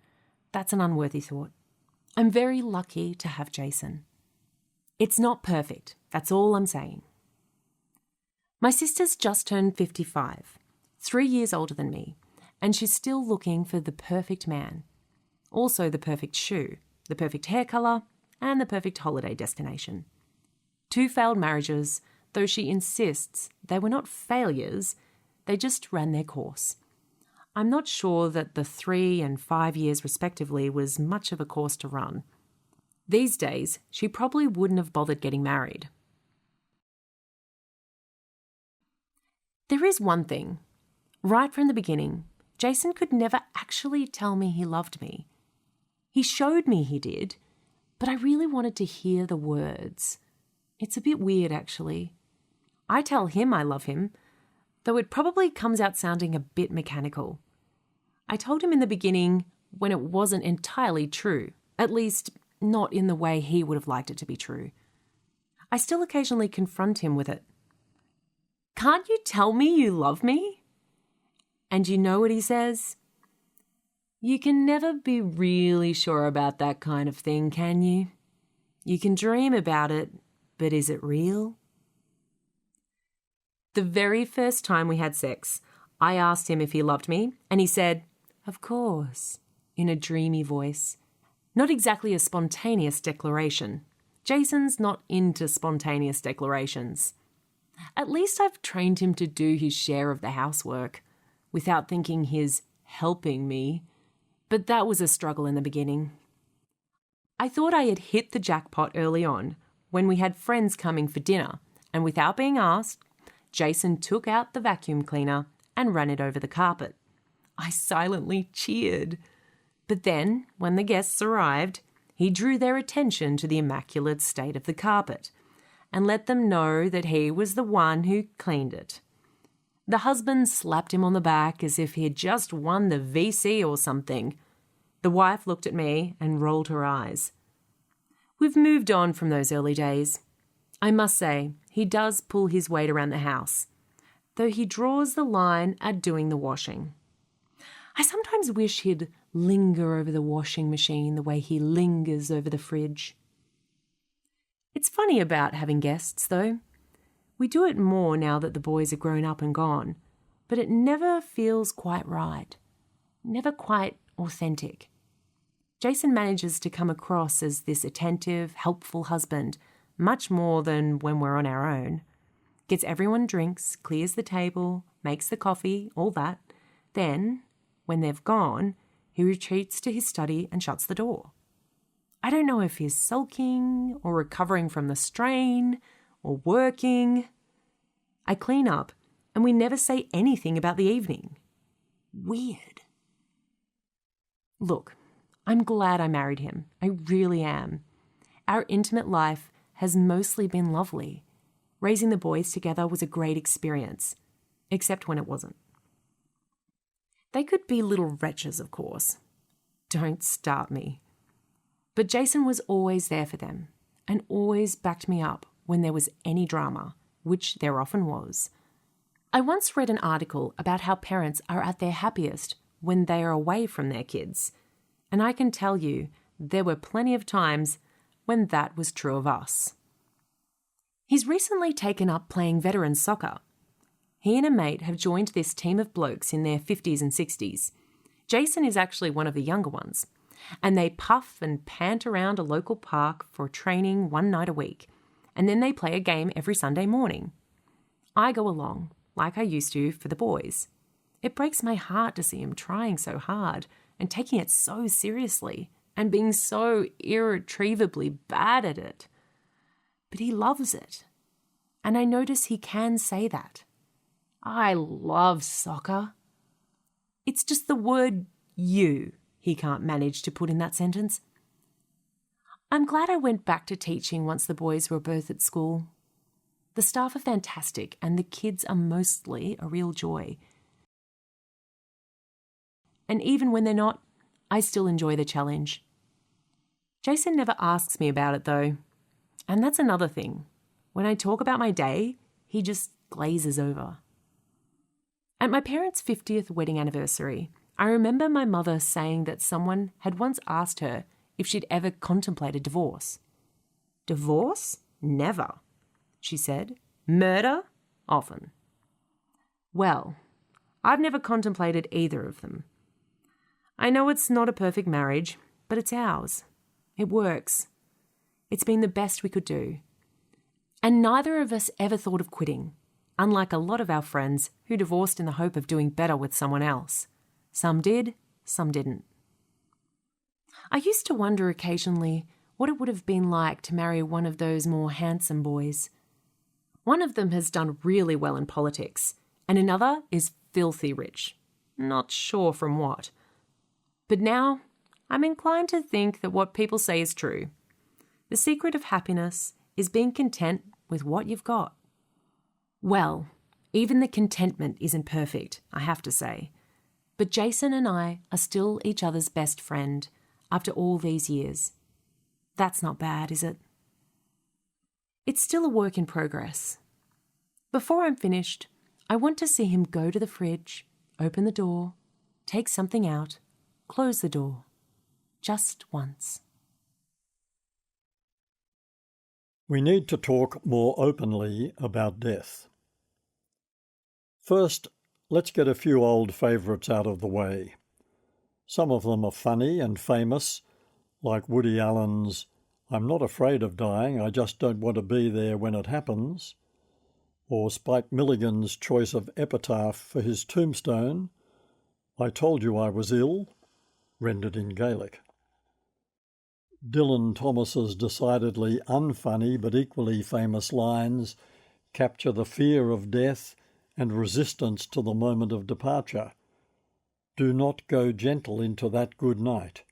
that's an unworthy thought. I'm very lucky to have Jason. It's not perfect, that's all I'm saying. My sister's just turned 55, 3 years older than me, and she's still looking for the perfect man. Also the perfect shoe, the perfect hair colour, and the perfect holiday destination. 2 failed marriages, though she insists they were not failures, they just ran their course. I'm not sure that the 3 and 5 years respectively was much of a course to run. These days, she probably wouldn't have bothered getting married. There is one thing. Right from the beginning, Jason could never actually tell me he loved me. He showed me he did, but I really wanted to hear the words. It's a bit weird, actually. I tell him I love him, though it probably comes out sounding a bit mechanical. I told him in the beginning when it wasn't entirely true, at least not in the way he would have liked it to be true. I still occasionally confront him with it. "Can't you tell me you love me?" And you know what he says? "You can never be really sure about that kind of thing, can you? You can dream about it, but is it real?" The very first time we had sex, I asked him if he loved me, and he said, "Of course," in a dreamy voice. Not exactly a spontaneous declaration. Jason's not into spontaneous declarations. At least I've trained him to do his share of the housework, without thinking he's helping me, but that was a struggle in the beginning. I thought I had hit the jackpot early on, when we had friends coming for dinner, and without being asked, Jason took out the vacuum cleaner and ran it over the carpet. I silently cheered. But then, when the guests arrived, he drew their attention to the immaculate state of the carpet and let them know that he was the one who cleaned it. The husband slapped him on the back as if he had just won the VC or something. The wife looked at me and rolled her eyes. We've moved on from those early days. I must say, he does pull his weight around the house, though he draws the line at doing the washing. I sometimes wish he'd linger over the washing machine the way he lingers over the fridge. It's funny about having guests, though. We do it more now that the boys are grown up and gone, but it never feels quite right, never quite authentic. Jason manages to come across as this attentive, helpful husband, much more than when we're on our own. Gets everyone drinks, clears the table, makes the coffee, all that. Then, when they've gone, he retreats to his study and shuts the door. I don't know if he's sulking or recovering from the strain or working. I clean up and we never say anything about the evening. Weird. Look, I'm glad I married him. I really am. Our intimate life has mostly been lovely. Raising the boys together was a great experience, except when it wasn't. They could be little wretches, of course. Don't start me. But Jason was always there for them and always backed me up when there was any drama, which there often was. I once read an article about how parents are at their happiest when they are away from their kids, and I can tell you there were plenty of times when that was true of us. He's recently taken up playing veterans soccer. He and a mate have joined this team of blokes in their 50s and 60s. Jason is actually one of the younger ones, and they puff and pant around a local park for training one night a week, and then they play a game every Sunday morning. I go along, like I used to for the boys. It breaks my heart to see him trying so hard and taking it so seriously and being so irretrievably bad at it. But he loves it, and I notice he can say that. I love soccer. It's just the word you he can't manage to put in that sentence. I'm glad I went back to teaching once the boys were both at school. The staff are fantastic and the kids are mostly a real joy. And even when they're not, I still enjoy the challenge. Jason never asks me about it though. And that's another thing. When I talk about my day, he just glazes over. At my parents' 50th wedding anniversary, I remember my mother saying that someone had once asked her if she'd ever contemplated divorce. Divorce? Never, she said. Murder? Often. Well, I've never contemplated either of them. I know it's not a perfect marriage, but it's ours. It works. It's been the best we could do. And neither of us ever thought of quitting, unlike a lot of our friends who divorced in the hope of doing better with someone else. Some did, some didn't. I used to wonder occasionally what it would have been like to marry one of those more handsome boys. One of them has done really well in politics, and another is filthy rich. Not sure from what. But now, I'm inclined to think that what people say is true. The secret of happiness is being content with what you've got. Well, even the contentment isn't perfect, I have to say. But Jason and I are still each other's best friend after all these years. That's not bad, is it? It's still a work in progress. Before I'm finished, I want to see him go to the fridge, open the door, take something out, close the door. Just once. We need to talk more openly about death. First, let's get a few old favourites out of the way. Some of them are funny and famous, like Woody Allen's "I'm not afraid of dying, I just don't want to be there when it happens," or Spike Milligan's choice of epitaph for his tombstone, "I told you I was ill," rendered in Gaelic. Dylan Thomas's decidedly unfunny but equally famous lines capture the fear of death and resistance to the moment of departure. "Do not go gentle into that good night.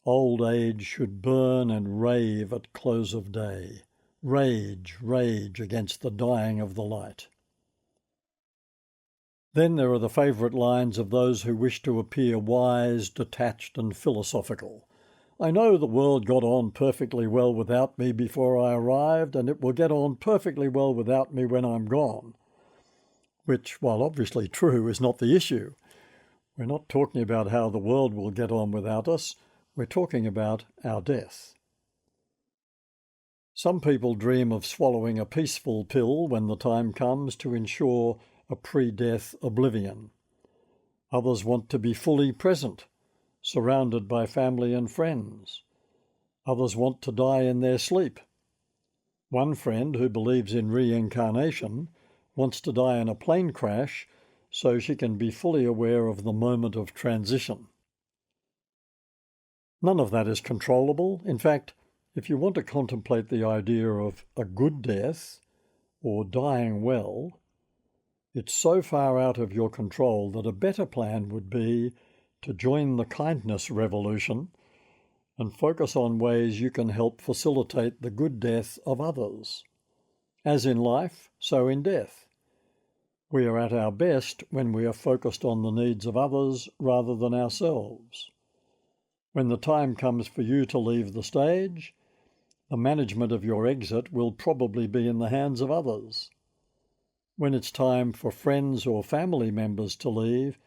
Old age should burn and rave at close of day. Rage, rage against the dying of the light." Then there are the favourite lines of those who wish to appear wise, detached and philosophical. I know the world got on perfectly well without me before I arrived, and it will get on perfectly well without me when I'm gone. Which, while obviously true, is not the issue. We're not talking about how the world will get on without us. We're talking about our death. Some people dream of swallowing a peaceful pill when the time comes to ensure a pre-death oblivion. Others want to be fully present, surrounded by family and friends. Others want to die in their sleep. One friend who believes in reincarnation wants to die in a plane crash so she can be fully aware of the moment of transition. None of that is controllable. In fact, if you want to contemplate the idea of a good death or dying well, it's so far out of your control that a better plan would be to join the kindness revolution and focus on ways you can help facilitate the good death of others. As in life, so in death. We are at our best when we are focused on the needs of others rather than ourselves. When the time comes for you to leave the stage, the management of your exit will probably be in the hands of others. When it's time for friends or family members to leave,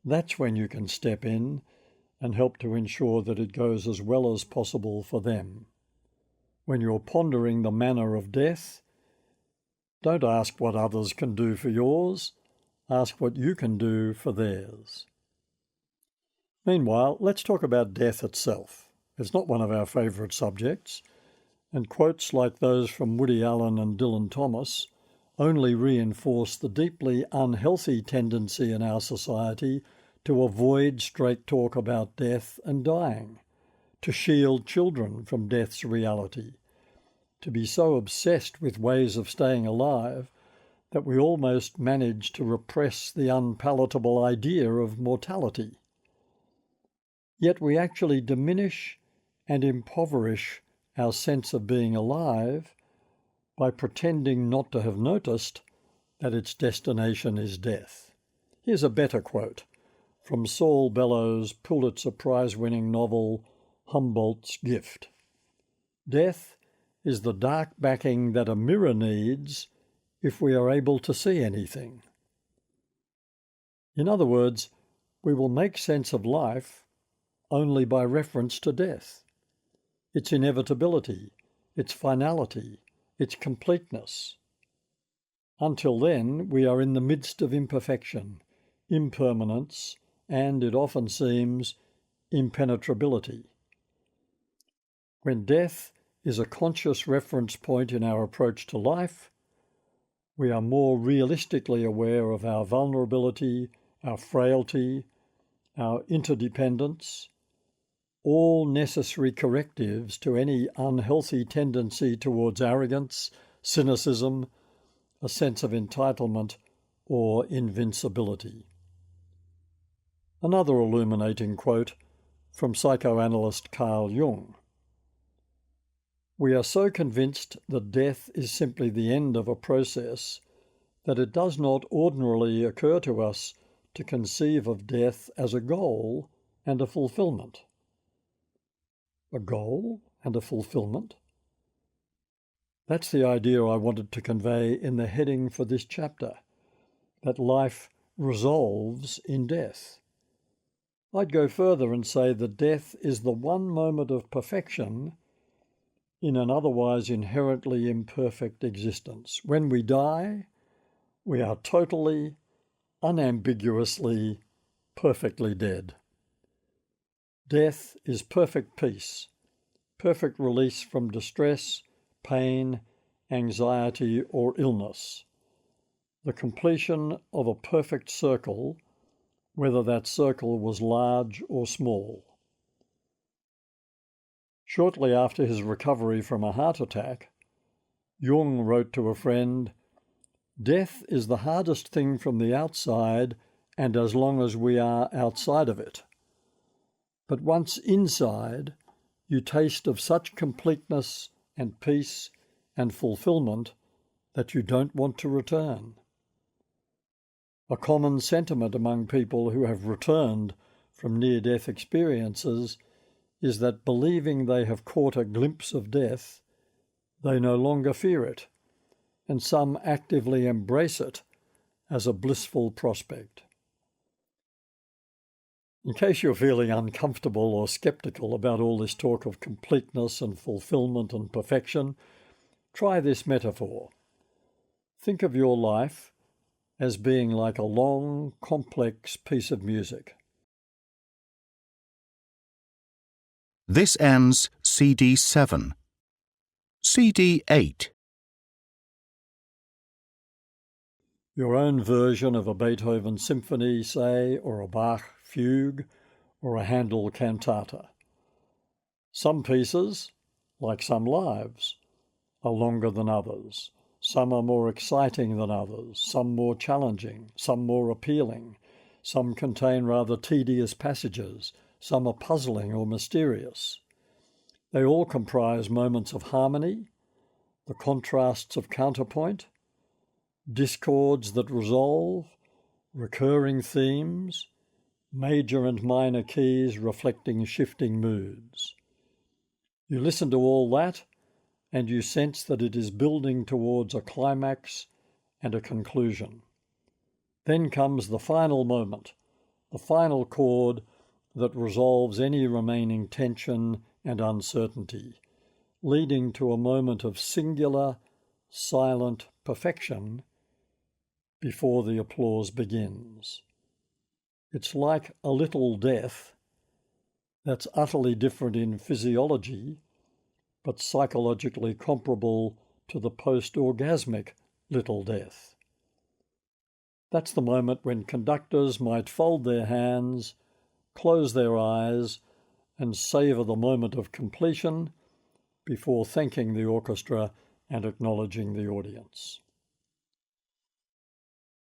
that's when you can step in and help to ensure that it goes as well as possible for them. When you're pondering the manner of death, don't ask what others can do for yours, ask what you can do for theirs. Meanwhile, let's talk about death itself. It's not one of our favourite subjects, and quotes like those from Woody Allen and Dylan Thomas only reinforce the deeply unhealthy tendency in our society to avoid straight talk about death and dying, to shield children from death's reality, to be so obsessed with ways of staying alive that we almost manage to repress the unpalatable idea of mortality. Yet we actually diminish and impoverish our sense of being alive by pretending not to have noticed that its destination is death. Here's a better quote from Saul Bellows' Pulitzer Prize-winning novel Humboldt's Gift. Death is the dark backing that a mirror needs if we are able to see anything. In other words, we will make sense of life only by reference to death, its inevitability, its finality, its completeness. Until then, we are in the midst of imperfection, impermanence, and, it often seems, impenetrability. When death is a conscious reference point in our approach to life, we are more realistically aware of our vulnerability, our frailty, our interdependence, all necessary correctives to any unhealthy tendency towards arrogance, cynicism, a sense of entitlement, or invincibility. Another illuminating quote from psychoanalyst Carl Jung. We are so convinced that death is simply the end of a process that it does not ordinarily occur to us to conceive of death as a goal and a fulfillment. A goal and a fulfillment? That's the idea I wanted to convey in the heading for this chapter, that life resolves in death. I'd go further and say that death is the one moment of perfection in an otherwise inherently imperfect existence. When we die, we are totally, unambiguously, perfectly dead. Death is perfect peace, perfect release from distress, pain, anxiety, or illness. The completion of a perfect circle, whether that circle was large or small. Shortly after his recovery from a heart attack, Jung wrote to a friend, "Death is the hardest thing from the outside, and as long as we are outside of it. But once inside, you taste of such completeness and peace and fulfillment that you don't want to return." A common sentiment among people who have returned from near-death experiences is that believing they have caught a glimpse of death, they no longer fear it, and some actively embrace it as a blissful prospect. In case you're feeling uncomfortable or sceptical about all this talk of completeness and fulfillment and perfection, try this metaphor. Think of your life as being like a long, complex piece of music. This ends CD 7. CD 8. Your own version of a Beethoven symphony, say, or a Bach fugue, or a Handel cantata. Some pieces, like some lives, are longer than others. Some are more exciting than others, some more challenging, some more appealing. Some contain rather tedious passages, some are puzzling or mysterious. They all comprise moments of harmony, the contrasts of counterpoint, discords that resolve, recurring themes, major and minor keys reflecting shifting moods. You listen to all that, and you sense that it is building towards a climax and a conclusion. Then comes the final moment, the final chord that resolves any remaining tension and uncertainty, leading to a moment of singular, silent perfection before the applause begins. It's like a little death that's utterly different in physiology, but psychologically comparable to the post-orgasmic little death. That's the moment when conductors might fold their hands, close their eyes, and savour the moment of completion before thanking the orchestra and acknowledging the audience.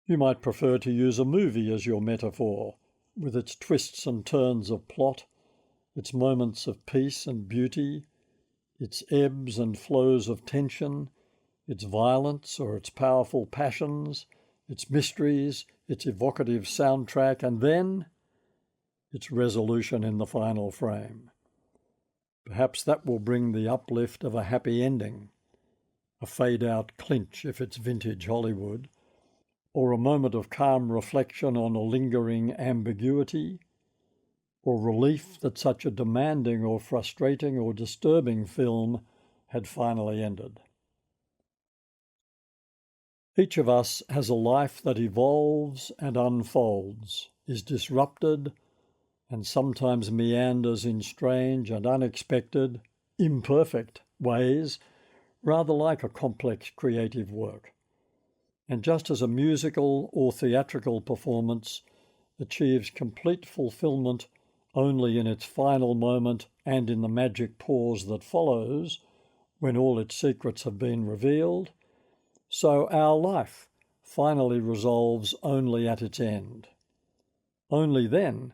You might prefer to use a movie as your metaphor, with its twists and turns of plot, its moments of peace and beauty, its ebbs and flows of tension, its violence or its powerful passions, its mysteries, its evocative soundtrack, and then its resolution in the final frame. Perhaps that will bring the uplift of a happy ending, a fade-out clinch if it's vintage Hollywood, or a moment of calm reflection on a lingering ambiguity, or relief that such a demanding or frustrating or disturbing film had finally ended. Each of us has a life that evolves and unfolds, is disrupted, and sometimes meanders in strange and unexpected, imperfect ways, rather like a complex creative work. And just as a musical or theatrical performance achieves complete fulfillment only in its final moment and in the magic pause that follows, when all its secrets have been revealed, so our life finally resolves only at its end. Only then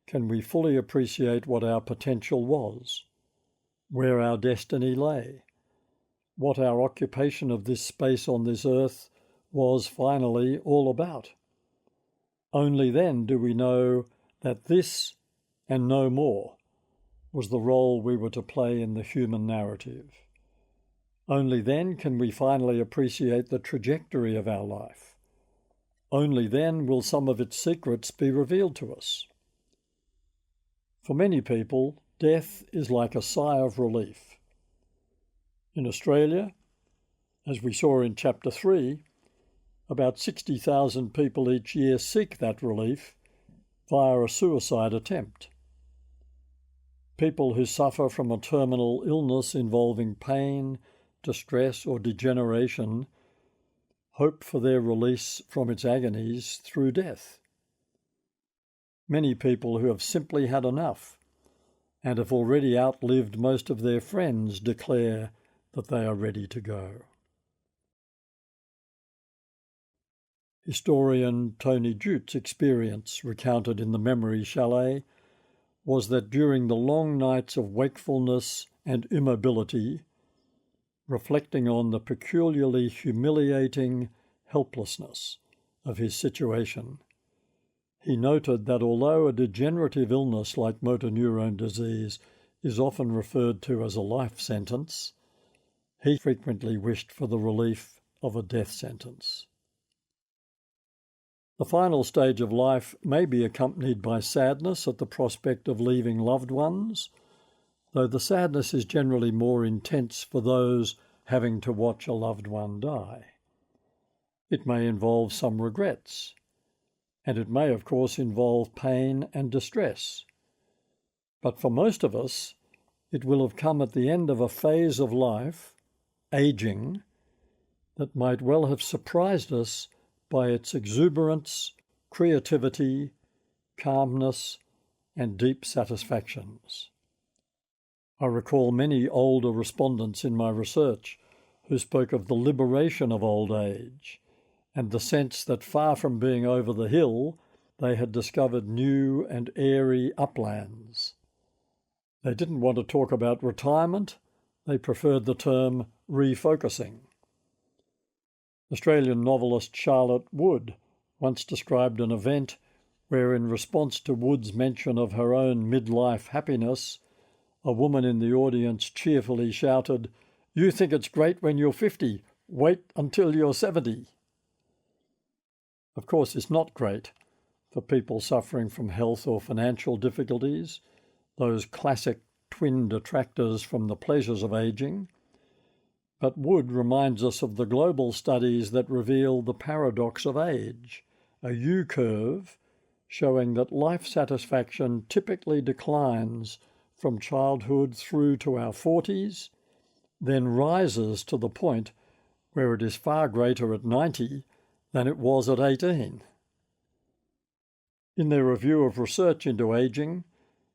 can we fully appreciate what our potential was, where our destiny lay, what our occupation of this space on this earth was finally all about. Only then do we know that this, and no more, was the role we were to play in the human narrative. Only then can we finally appreciate the trajectory of our life. Only then will some of its secrets be revealed to us. For many people, death is like a sigh of relief. In Australia, as we saw in Chapter 3, about 60,000 people each year seek that relief via a suicide attempt. People who suffer from a terminal illness involving pain, distress, or degeneration hope for their release from its agonies through death. Many people who have simply had enough and have already outlived most of their friends declare that they are ready to go. Historian Tony Jute's experience, recounted in the Memory Chalet, was that during the long nights of wakefulness and immobility, reflecting on the peculiarly humiliating helplessness of his situation. He noted that although a degenerative illness like motor neurone disease is often referred to as a life sentence, he frequently wished for the relief of a death sentence. The final stage of life may be accompanied by sadness at the prospect of leaving loved ones, though the sadness is generally more intense for those having to watch a loved one die. It may involve some regrets, and it may, of course, involve pain and distress. But for most of us, it will have come at the end of a phase of life, aging, that might well have surprised us by its exuberance, creativity, calmness, and deep satisfactions. I recall many older respondents in my research who spoke of the liberation of old age and the sense that far from being over the hill, they had discovered new and airy uplands. They didn't want to talk about retirement, they preferred the term refocusing. Australian novelist Charlotte Wood once described an event where, in response to Wood's mention of her own midlife happiness, a woman in the audience cheerfully shouted, "You think it's great when you're 50, wait until you're 70. Of course, it's not great for people suffering from health or financial difficulties, those classic twin detractors from the pleasures of ageing. But Wood reminds us of the global studies that reveal the paradox of age, a U-curve showing that life satisfaction typically declines from childhood through to our 40s, then rises to the point where it is far greater at 90 than it was at 18. In their review of research into ageing,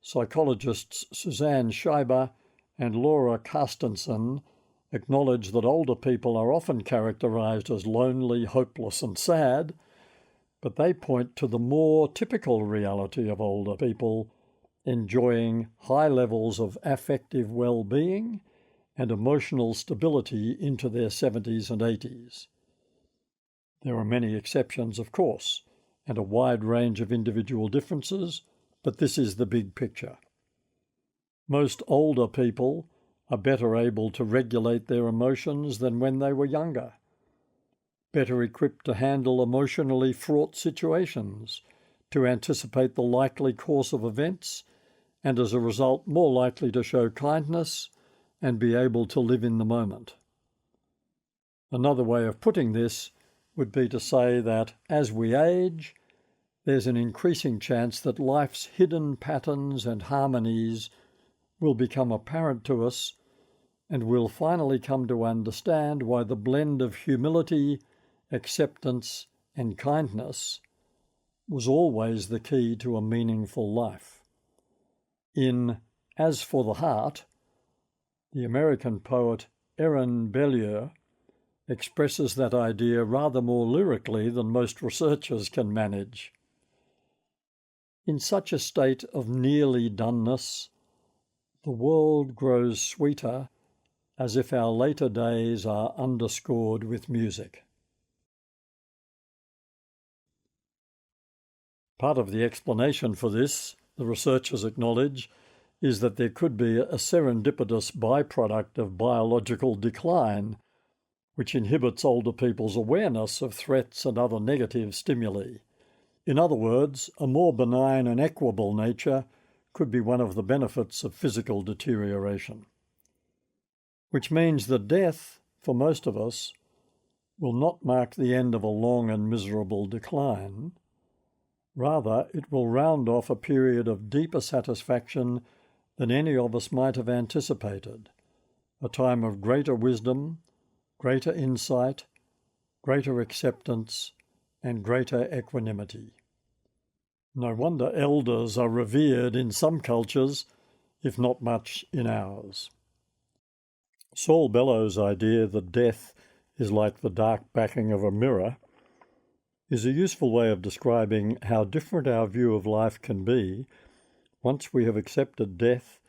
psychologists Suzanne Scheiber and Laura Carstensen acknowledge that older people are often characterised as lonely, hopeless and sad, but they point to the more typical reality of older people enjoying high levels of affective well-being and emotional stability into their 70s and 80s. There are many exceptions, of course, and a wide range of individual differences, but this is the big picture. Most older people are better able to regulate their emotions than when they were younger, better equipped to handle emotionally fraught situations, to anticipate the likely course of events, and as a result more likely to show kindness and be able to live in the moment. Another way of putting this would be to say that as we age, there's an increasing chance that life's hidden patterns and harmonies will become apparent to us, and we'll finally come to understand why the blend of humility, acceptance, and kindness was always the key to a meaningful life. In As for the Heart, the American poet Erin Bellier expresses that idea rather more lyrically than most researchers can manage. In such a state of nearly doneness, the world grows sweeter as if our later days are underscored with music. Part of the explanation for this, the researchers acknowledge, is that there could be a serendipitous byproduct of biological decline, which inhibits older people's awareness of threats and other negative stimuli. In other words, a more benign and equable nature could be one of the benefits of physical deterioration. Which means that death, for most of us, will not mark the end of a long and miserable decline. Rather, it will round off a period of deeper satisfaction than any of us might have anticipated, a time of greater wisdom, greater insight, greater acceptance, and greater equanimity. No wonder elders are revered in some cultures, if not much in ours. Saul Bellow's idea that death is like the dark backing of a mirror is a useful way of describing how different our view of life can be once we have accepted death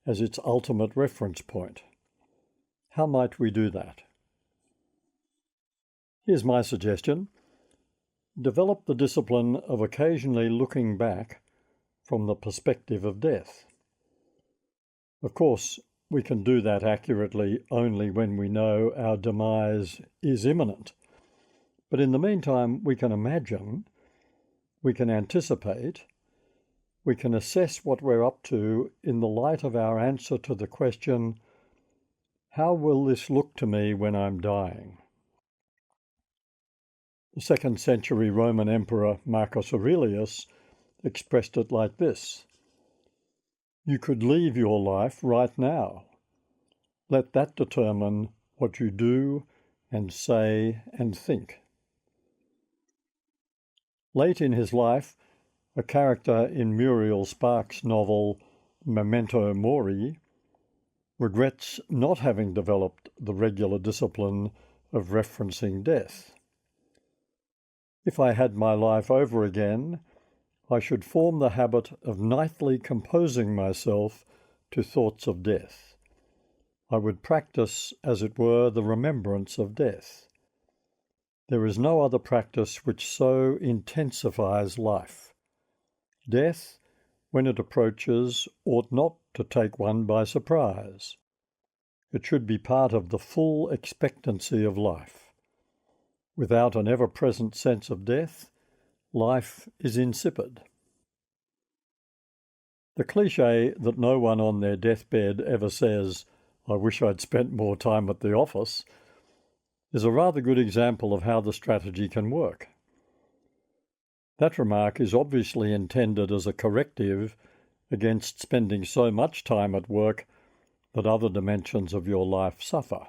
as its ultimate reference point. How might we do that? Here's my suggestion. develop the discipline of occasionally looking back from the perspective of death. Of course, we can do that accurately only when we know our demise is imminent. But in the meantime, we can imagine, we can anticipate, we can assess what we're up to in the light of our answer to the question, how will this look to me when I'm dying? The 2nd century Roman Emperor Marcus Aurelius expressed it like this: you could leave your life right now. Let that determine what you do and say and think. Late in his life, a character in Muriel Sparks' novel Memento Mori regrets not having developed the regular discipline of referencing death. If I had my life over again, I should form the habit of nightly composing myself to thoughts of death. I would practice, as it were, the remembrance of death. There is no other practice which so intensifies life. Death, when it approaches, ought not to take one by surprise. It should be part of the full expectancy of life. Without an ever-present sense of death, life is insipid. The cliché that no one on their deathbed ever says, "I wish I'd spent more time at the office," is a rather good example of how the strategy can work. That remark is obviously intended as a corrective against spending so much time at work that other dimensions of your life suffer.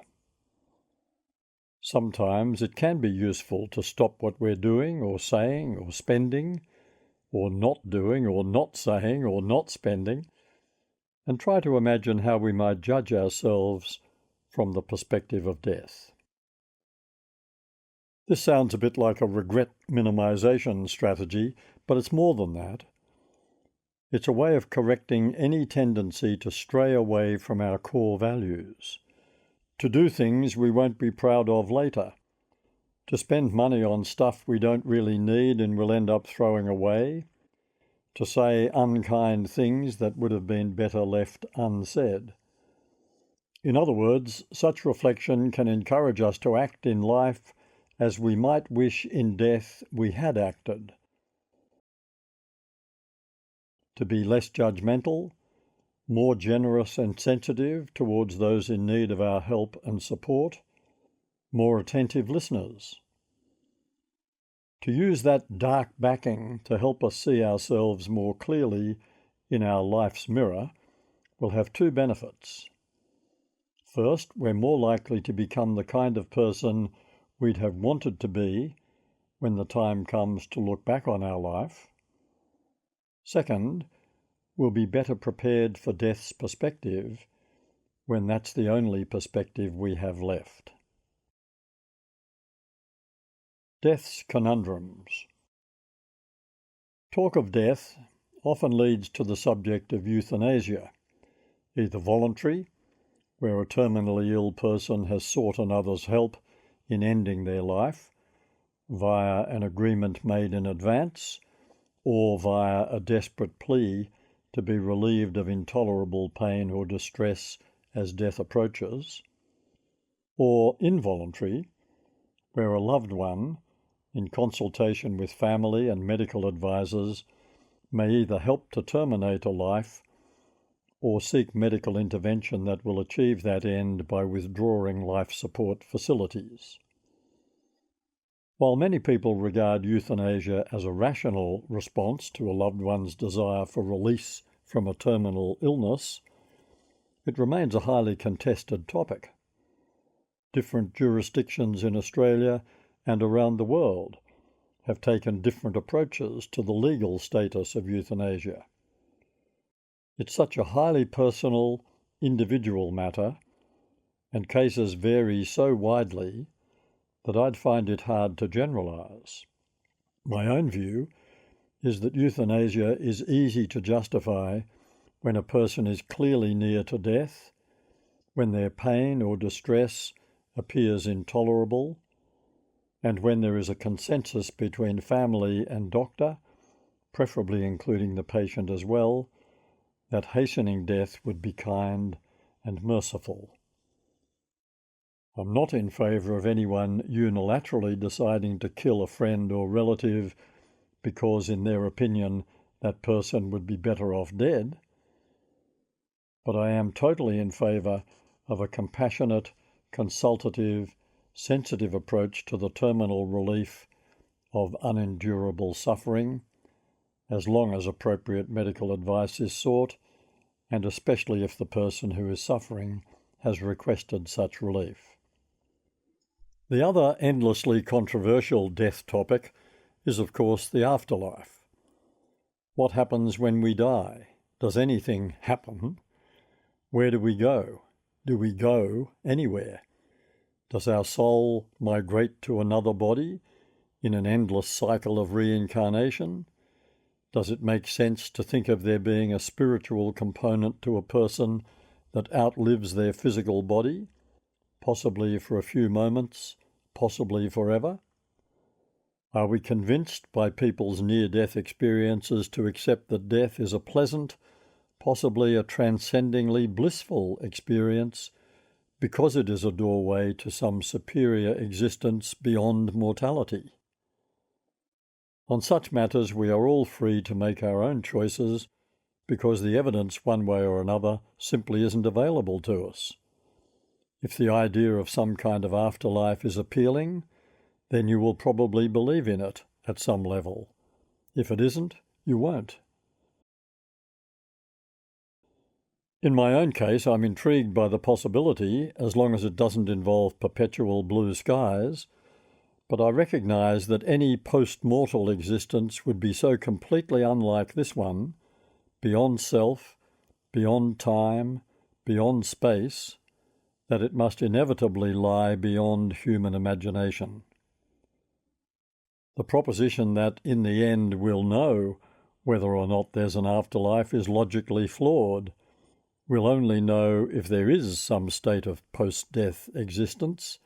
Sometimes it can be useful to stop what we're doing or saying or spending, or not doing or not saying or not spending, and try to imagine how we might judge ourselves from the perspective of death. This sounds a bit like a regret minimization strategy, but it's more than that. It's a way of correcting any tendency to stray away from our core values, to do things we won't be proud of later, to spend money on stuff we don't really need and will end up throwing away, to say unkind things that would have been better left unsaid. In other words, such reflection can encourage us to act in life as we might wish in death we had acted. To be less judgmental, more generous and sensitive towards those in need of our help and support, more attentive listeners. To use that dark backing to help us see ourselves more clearly in our life's mirror will have two benefits. First, we're more likely to become the kind of person we'd have wanted to be when the time comes to look back on our life. Second, we'll be better prepared for death's perspective when that's the only perspective we have left. Death's conundrums. Talk of death often leads to the subject of euthanasia, either voluntary, where a terminally ill person has sought another's help in ending their life, via an agreement made in advance, or via a desperate plea to be relieved of intolerable pain or distress as death approaches, or involuntary, where a loved one, in consultation with family and medical advisors, may either help to terminate a life or seek medical intervention that will achieve that end by withdrawing life support facilities. While many people regard euthanasia as a rational response to a loved one's desire for release from a terminal illness, it remains a highly contested topic. Different jurisdictions in Australia and around the world have taken different approaches to the legal status of euthanasia. It's such a highly personal, individual matter, and cases vary so widely that I'd find it hard to generalise. My own view is that euthanasia is easy to justify when a person is clearly near to death, when their pain or distress appears intolerable, and when there is a consensus between family and doctor, preferably including the patient as well, that hastening death would be kind and merciful. I'm not in favour of anyone unilaterally deciding to kill a friend or relative because, in their opinion, that person would be better off dead. But I am totally in favour of a compassionate, consultative, sensitive approach to the terminal relief of unendurable suffering, as long as appropriate medical advice is sought, and especially if the person who is suffering has requested such relief. The other endlessly controversial death topic is, of course, the afterlife. What happens when we die? Does anything happen? Where do we go? Do we go anywhere? Does our soul migrate to another body in an endless cycle of reincarnation? Does it make sense to think of there being a spiritual component to a person that outlives their physical body, possibly for a few moments, possibly forever? Are we convinced by people's near-death experiences to accept that death is a pleasant, possibly a transcendingly blissful experience because it is a doorway to some superior existence beyond mortality? On such matters we are all free to make our own choices because the evidence one way or another simply isn't available to us. If the idea of some kind of afterlife is appealing, then you will probably believe in it at some level. If it isn't, you won't. In my own case, I'm intrigued by the possibility, as long as it doesn't involve perpetual blue skies, but I recognise that any post-mortal existence would be so completely unlike this one, beyond self, beyond time, beyond space, that it must inevitably lie beyond human imagination. The proposition that in the end we'll know whether or not there's an afterlife is logically flawed. We'll only know if there is some state of post-death existence,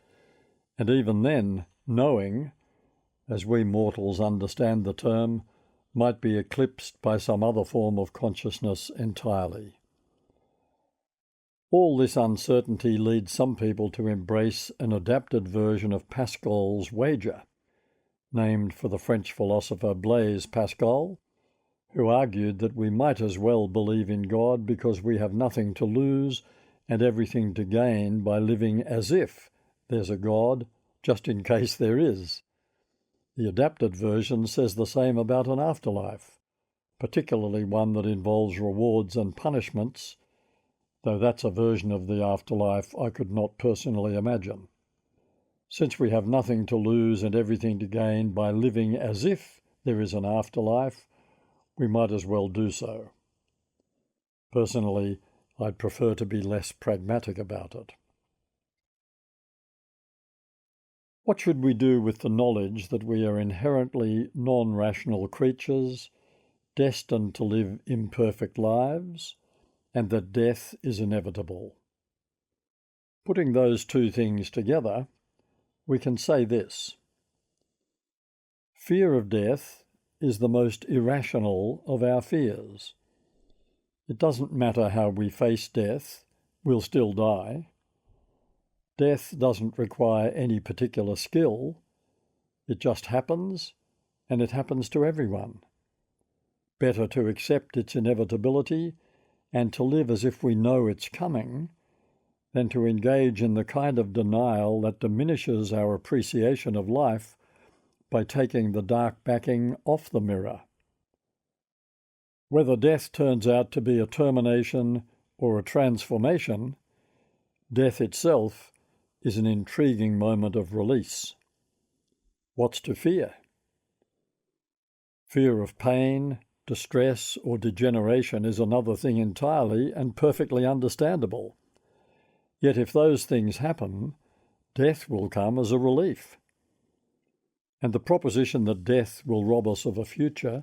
and even then, knowing, as we mortals understand the term, might be eclipsed by some other form of consciousness entirely. All this uncertainty leads some people to embrace an adapted version of Pascal's wager, named for the French philosopher Blaise Pascal, who argued that we might as well believe in God because we have nothing to lose and everything to gain by living as if there's a God, just in case there is. The adapted version says the same about an afterlife, particularly one that involves rewards and punishments, though that's a version of the afterlife I could not personally imagine. Since we have nothing to lose and everything to gain by living as if there is an afterlife, we might as well do so. Personally, I'd prefer to be less pragmatic about it. What should we do with the knowledge that we are inherently non-rational creatures, destined to live imperfect lives, and that death is inevitable? Putting those two things together, we can say this: fear of death is the most irrational of our fears. It doesn't matter how we face death, we'll still die. Death doesn't require any particular skill. It just happens, and it happens to everyone. Better to accept its inevitability and to live as if we know it's coming than to engage in the kind of denial that diminishes our appreciation of life by taking the dark backing off the mirror. Whether death turns out to be a termination or a transformation, death itself is an intriguing moment of release. What's to fear? Fear of pain, distress, or degeneration is another thing entirely and perfectly understandable. Yet if those things happen, death will come as a relief. And the proposition that death will rob us of a future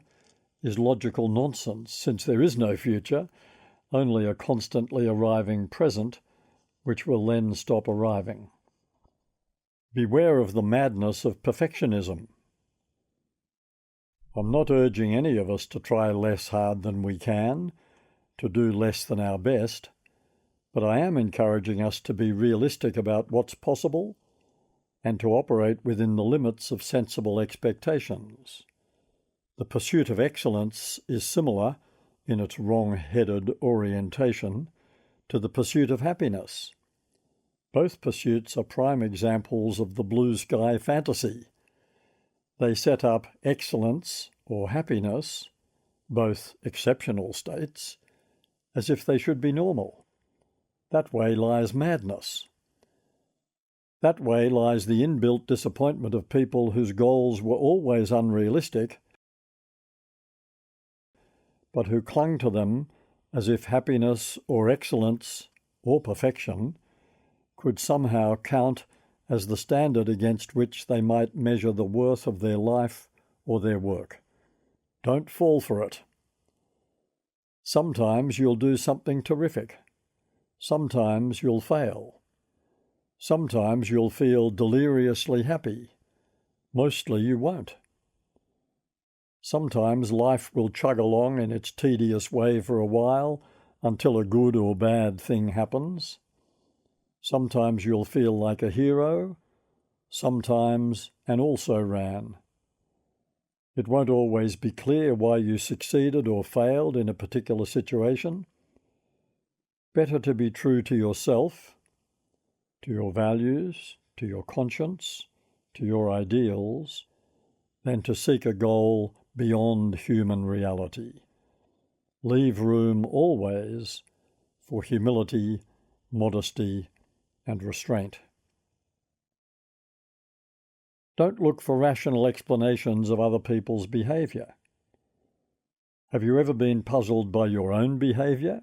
is logical nonsense, since there is no future, only a constantly arriving present, which will then stop arriving. Beware of the madness of perfectionism. I'm not urging any of us to try less hard than we can, to do less than our best, but I am encouraging us to be realistic about what's possible and to operate within the limits of sensible expectations. The pursuit of excellence is similar, in its wrong-headed orientation, to the pursuit of happiness. Both pursuits are prime examples of the blue sky fantasy. They set up excellence or happiness, both exceptional states, as if they should be normal. That way lies madness. That way lies the inbuilt disappointment of people whose goals were always unrealistic, but who clung to them as if happiness or excellence or perfection could somehow count as the standard against which they might measure the worth of their life or their work. Don't fall for it. Sometimes you'll do something terrific. Sometimes you'll fail. Sometimes you'll feel deliriously happy. Mostly you won't. Sometimes life will chug along in its tedious way for a while until a good or bad thing happens. Sometimes you'll feel like a hero, sometimes an also-ran. It won't always be clear why you succeeded or failed in a particular situation. Better to be true to yourself, to your values, to your conscience, to your ideals, than to seek a goal beyond human reality. Leave room always for humility, modesty, and restraint. Don't look for rational explanations of other people's behaviour. Have you ever been puzzled by your own behaviour?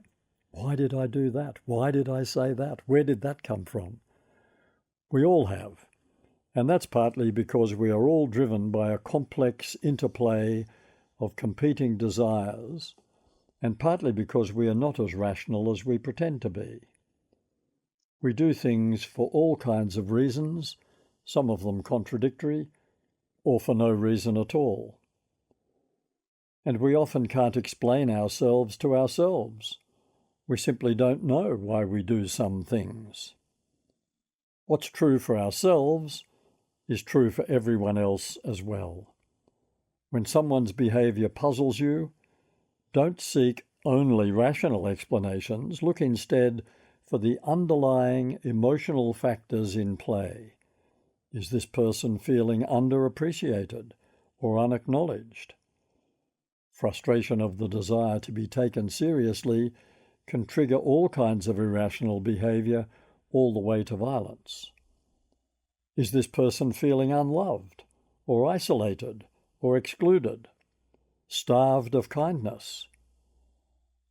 Why did I do that? Why did I say that? Where did that come from? We all have. And that's partly because we are all driven by a complex interplay of competing desires, and partly because we are not as rational as we pretend to be. We do things for all kinds of reasons, some of them contradictory, or for no reason at all. And we often can't explain ourselves to ourselves. We simply don't know why we do some things. What's true for ourselves is true for everyone else as well. When someone's behaviour puzzles you, don't seek only rational explanations. Look instead for the underlying emotional factors in play. Is this person feeling underappreciated or unacknowledged? Frustration of the desire to be taken seriously can trigger all kinds of irrational behaviour, all the way to violence. Is this person feeling unloved or isolated or excluded, starved of kindness?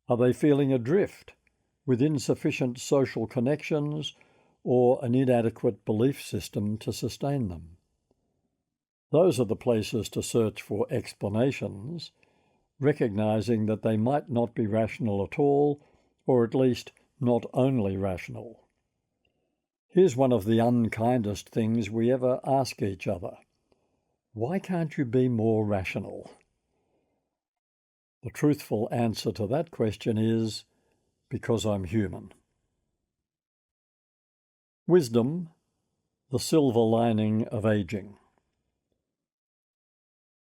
Are they feeling adrift with insufficient social connections or an inadequate belief system to sustain them? Those are the places to search for explanations, recognizing that they might not be rational at all, or at least not only rational. Here's one of the unkindest things we ever ask each other. Why can't you be more rational? The truthful answer to that question is, because I'm human. Wisdom, the silver lining of aging.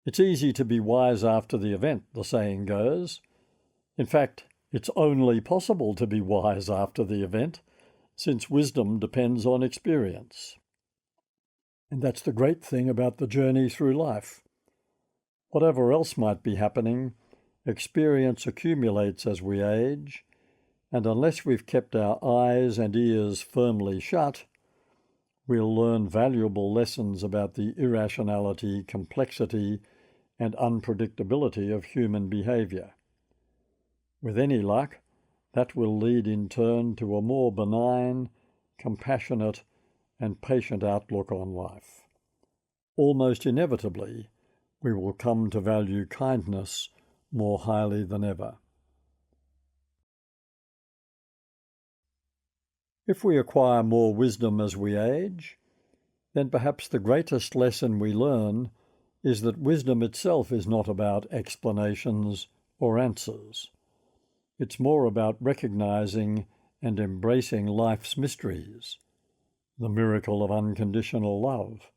It's easy to be wise after the event, the saying goes. In fact, it's only possible to be wise after the event, since wisdom depends on experience. And that's the great thing about the journey through life. Whatever else might be happening, experience accumulates as we age, and unless we've kept our eyes and ears firmly shut, we'll learn valuable lessons about the irrationality, complexity, and unpredictability of human behaviour. With any luck, that will lead in turn to a more benign, compassionate, and patient outlook on life. Almost inevitably, we will come to value kindness more highly than ever. If we acquire more wisdom as we age, then perhaps the greatest lesson we learn is that wisdom itself is not about explanations or answers. It's more about recognizing and embracing life's mysteries, the miracle of unconditional love,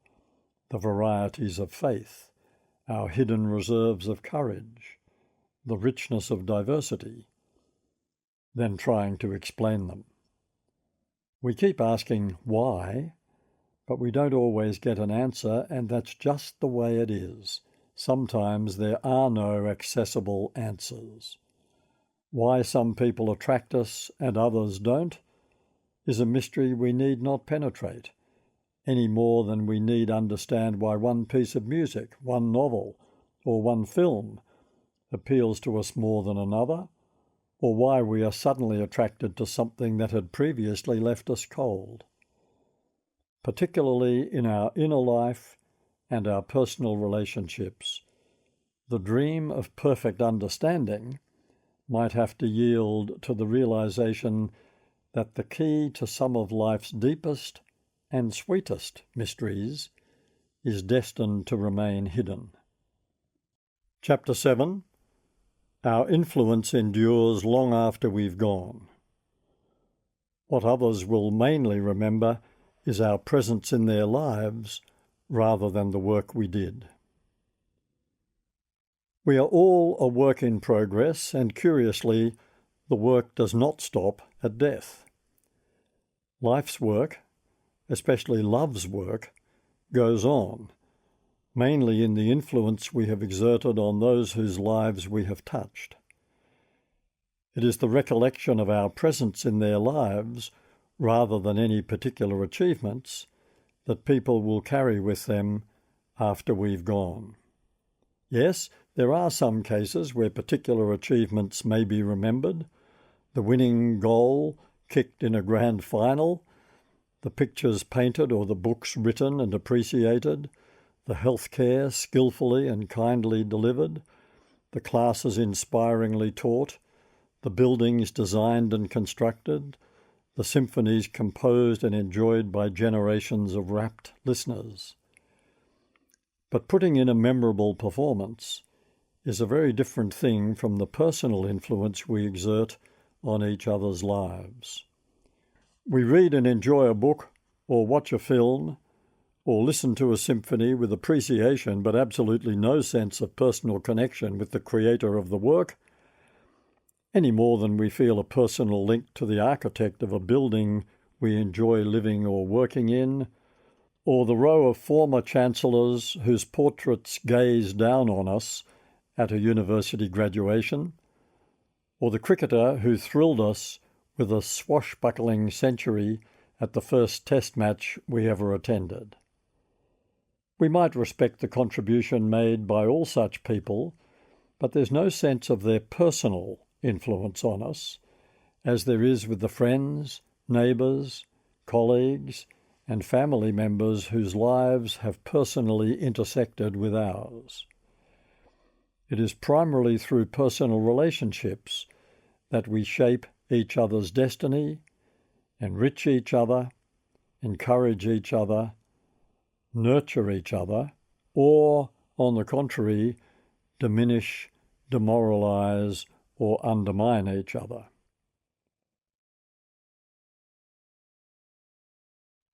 the varieties of faith, our hidden reserves of courage, the richness of diversity, than trying to explain them. We keep asking why, but we don't always get an answer, and that's just the way it is. Sometimes there are no accessible answers. Why some people attract us and others don't is a mystery we need not penetrate, any more than we need understand why one piece of music, one novel, or one film appeals to us more than another, or why we are suddenly attracted to something that had previously left us cold. Particularly in our inner life and our personal relationships, the dream of perfect understanding might have to yield to the realization that the key to some of life's deepest and sweetest mysteries is destined to remain hidden. Chapter 7. Our influence endures long after we've gone. What others will mainly remember is our presence in their lives rather than the work we did. We are all a work in progress, and curiously, the work does not stop at death. Life's work, especially love's work, goes on, mainly in the influence we have exerted on those whose lives we have touched. It is the recollection of our presence in their lives, rather than any particular achievements, that people will carry with them after we've gone. Yes, there are some cases where particular achievements may be remembered: the winning goal kicked in a grand final, the pictures painted or the books written and appreciated, the healthcare skillfully and kindly delivered, the classes inspiringly taught, the buildings designed and constructed, the symphonies composed and enjoyed by generations of rapt listeners. But putting in a memorable performance is a very different thing from the personal influence we exert on each other's lives. We read and enjoy a book, or watch a film, or listen to a symphony with appreciation but absolutely no sense of personal connection with the creator of the work, any more than we feel a personal link to the architect of a building we enjoy living or working in, or the row of former chancellors whose portraits gaze down on us at a university graduation, or the cricketer who thrilled us with a swashbuckling century at the first test match we ever attended. We might respect the contribution made by all such people, but there's no sense of their personal influence on us, as there is with the friends, neighbours, colleagues, and family members whose lives have personally intersected with ours. It is primarily through personal relationships that we shape each other's destiny, enrich each other, encourage each other, nurture each other, or, on the contrary, diminish, demoralize, or undermine each other.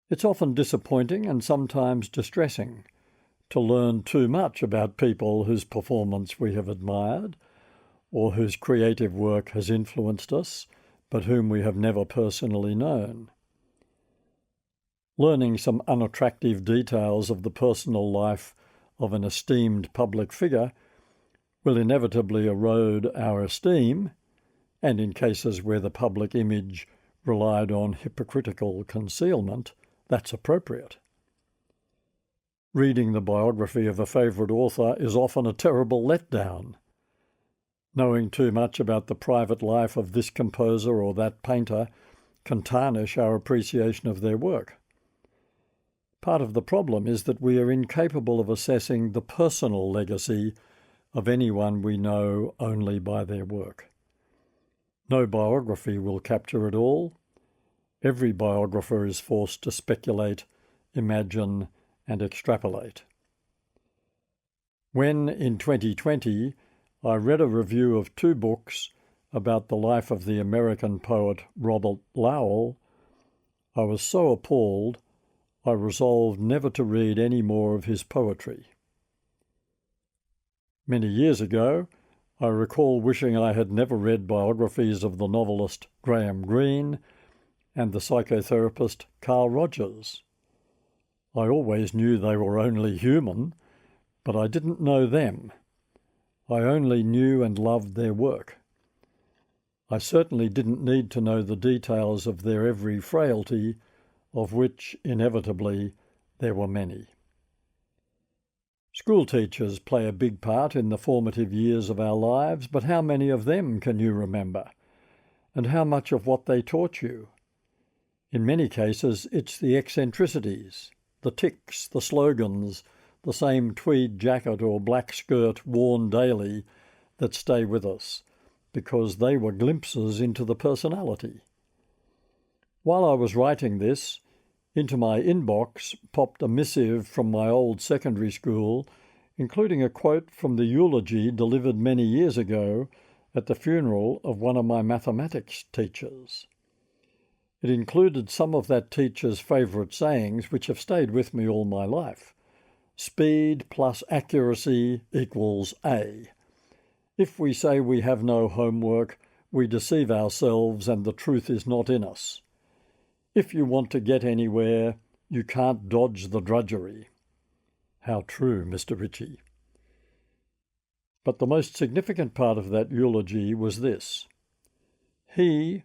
It's often disappointing and sometimes distressing to learn too much about people whose performance we have admired, or whose creative work has influenced us, but whom we have never personally known. Learning some unattractive details of the personal life of an esteemed public figure will inevitably erode our esteem, and in cases where the public image relied on hypocritical concealment, that's appropriate. Reading the biography of a favourite author is often a terrible letdown. Knowing too much about the private life of this composer or that painter can tarnish our appreciation of their work. Part of the problem is that we are incapable of assessing the personal legacy of anyone we know only by their work. No biography will capture it all. Every biographer is forced to speculate, imagine, and extrapolate. When, in 2020, I read a review of 2 books about the life of the American poet Robert Lowell, I was so appalled I resolved never to read any more of his poetry. Many years ago, I recall wishing I had never read biographies of the novelist Graham Greene and the psychotherapist Carl Rogers. I always knew they were only human, but I didn't know them. I only knew and loved their work. I certainly didn't need to know the details of their every frailty, of which, inevitably, there were many. School teachers play a big part in the formative years of our lives, but how many of them can you remember? And how much of what they taught you? In many cases, it's the eccentricities, the tics, the slogans, the same tweed jacket or black skirt worn daily that stay with us, because they were glimpses into the personality. While I was writing this, into my inbox popped a missive from my old secondary school, including a quote from the eulogy delivered many years ago at the funeral of one of my mathematics teachers. It included some of that teacher's favourite sayings which have stayed with me all my life. Speed plus accuracy equals A. If we say we have no homework, we deceive ourselves and the truth is not in us. If you want to get anywhere, you can't dodge the drudgery. How true, Mr. Ritchie. But the most significant part of that eulogy was this. He,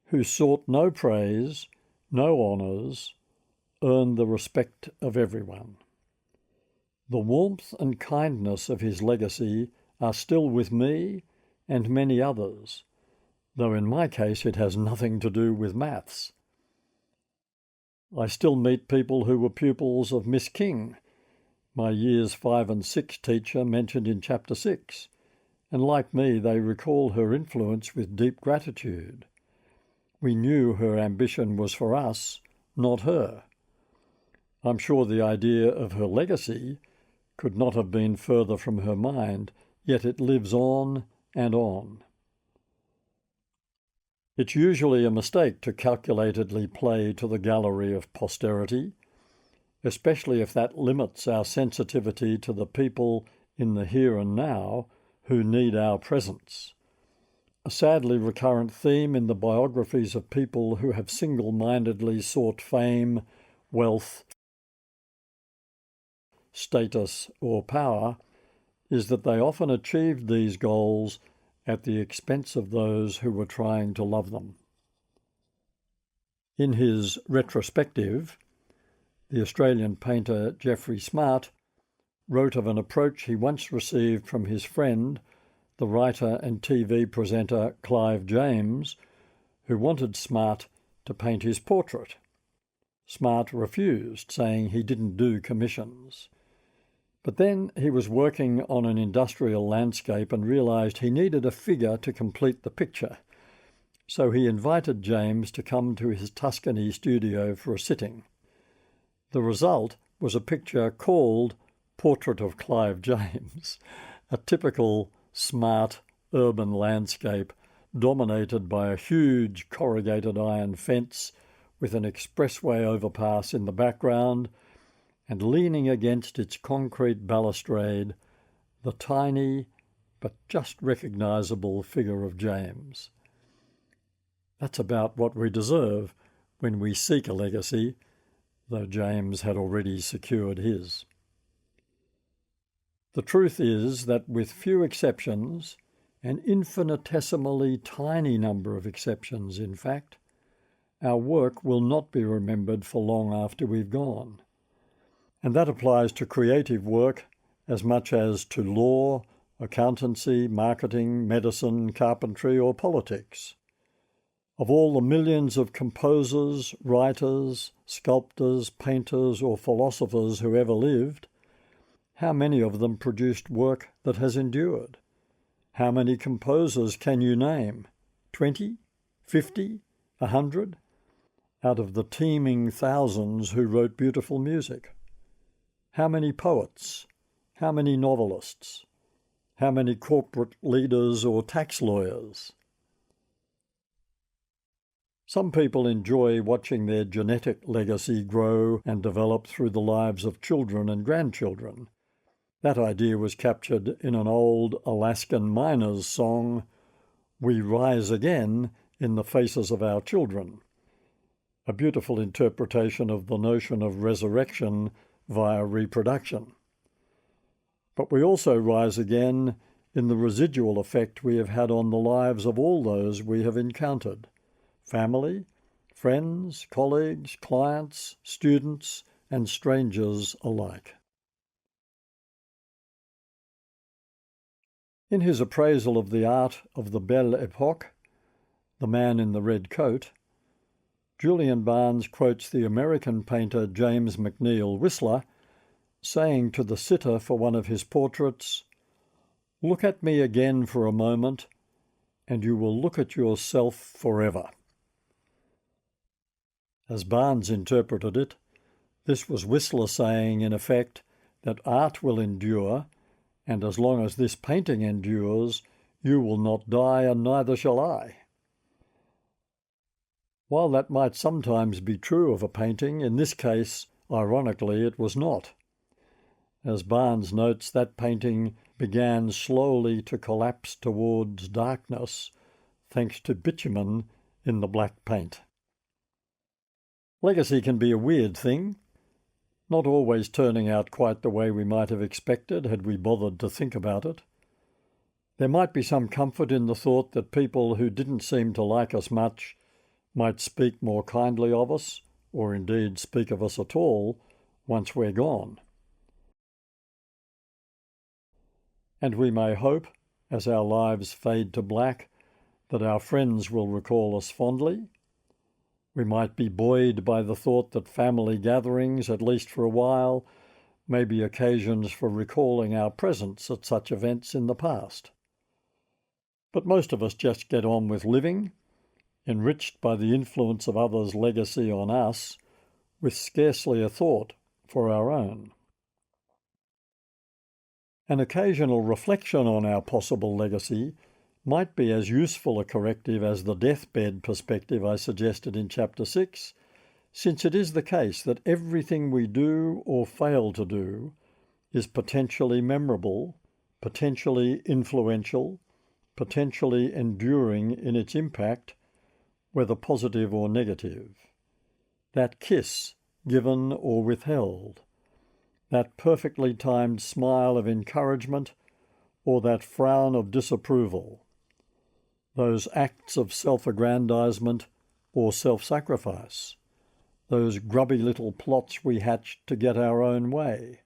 who sought no praise, no honours, earned the respect of everyone. The warmth and kindness of his legacy are still with me and many others, though in my case it has nothing to do with maths. I still meet people who were pupils of Miss King, my years 5 and 6 teacher mentioned in Chapter 6, and like me they recall her influence with deep gratitude. We knew her ambition was for us, not her. I'm sure the idea of her legacy could not have been further from her mind, yet it lives on and on. It's usually a mistake to calculatedly play to the gallery of posterity, especially if that limits our sensitivity to the people in the here and now who need our presence. A sadly recurrent theme in the biographies of people who have single-mindedly sought fame, wealth, status, or power is that they often achieved these goals at the expense of those who were trying to love them. In his retrospective, the Australian painter Geoffrey Smart wrote of an approach he once received from his friend, the writer and TV presenter Clive James, who wanted Smart to paint his portrait. Smart refused, saying he didn't do commissions. But then he was working on an industrial landscape and realised he needed a figure to complete the picture. So he invited James to come to his Tuscany studio for a sitting. The result was a picture called Portrait of Clive James, a typical smart urban landscape dominated by a huge corrugated iron fence with an expressway overpass in the background, and leaning against its concrete balustrade, the tiny but just recognisable figure of James. That's about what we deserve when we seek a legacy, though James had already secured his. The truth is that with few exceptions, an infinitesimally tiny number of exceptions in fact, our work will not be remembered for long after we've gone. And that applies to creative work as much as to law, accountancy, marketing, medicine, carpentry, or politics. Of all the millions of composers, writers, sculptors, painters, or philosophers who ever lived, how many of them produced work that has endured? How many composers can you name? 20? 50? 100? Out of the teeming thousands who wrote beautiful music. How many poets? How many novelists? How many corporate leaders or tax lawyers? Some people enjoy watching their genetic legacy grow and develop through the lives of children and grandchildren. That idea was captured in an old Alaskan miners' song, "We Rise Again in the Faces of Our Children," a beautiful interpretation of the notion of resurrection via reproduction. But we also rise again in the residual effect we have had on the lives of all those we have encountered: family, friends, colleagues, clients, students, and strangers alike. In his appraisal of the art of the Belle Epoque, The Man in the Red Coat, Julian Barnes quotes the American painter James McNeill Whistler saying to the sitter for one of his portraits, "Look at me again for a moment, and you will look at yourself forever." As Barnes interpreted it, this was Whistler saying, in effect, that art will endure, and as long as this painting endures, you will not die, and neither shall I. While that might sometimes be true of a painting, in this case, ironically, it was not. As Barnes notes, that painting began slowly to collapse towards darkness, thanks to bitumen in the black paint. Legacy can be a weird thing, not always turning out quite the way we might have expected had we bothered to think about it. There might be some comfort in the thought that people who didn't seem to like us much might speak more kindly of us, or indeed speak of us at all, once we're gone. And we may hope, as our lives fade to black, that our friends will recall us fondly. We might be buoyed by the thought that family gatherings, at least for a while, may be occasions for recalling our presence at such events in the past. But most of us just get on with living, enriched by the influence of others' legacy on us, with scarcely a thought for our own. An occasional reflection on our possible legacy might be as useful a corrective as the deathbed perspective I suggested in Chapter 6, since it is the case that everything we do or fail to do is potentially memorable, potentially influential, potentially enduring in its impact, whether positive or negative. That kiss, given or withheld, that perfectly timed smile of encouragement, or that frown of disapproval, those acts of self-aggrandizement or self-sacrifice, those grubby little plots we hatched to get our own way,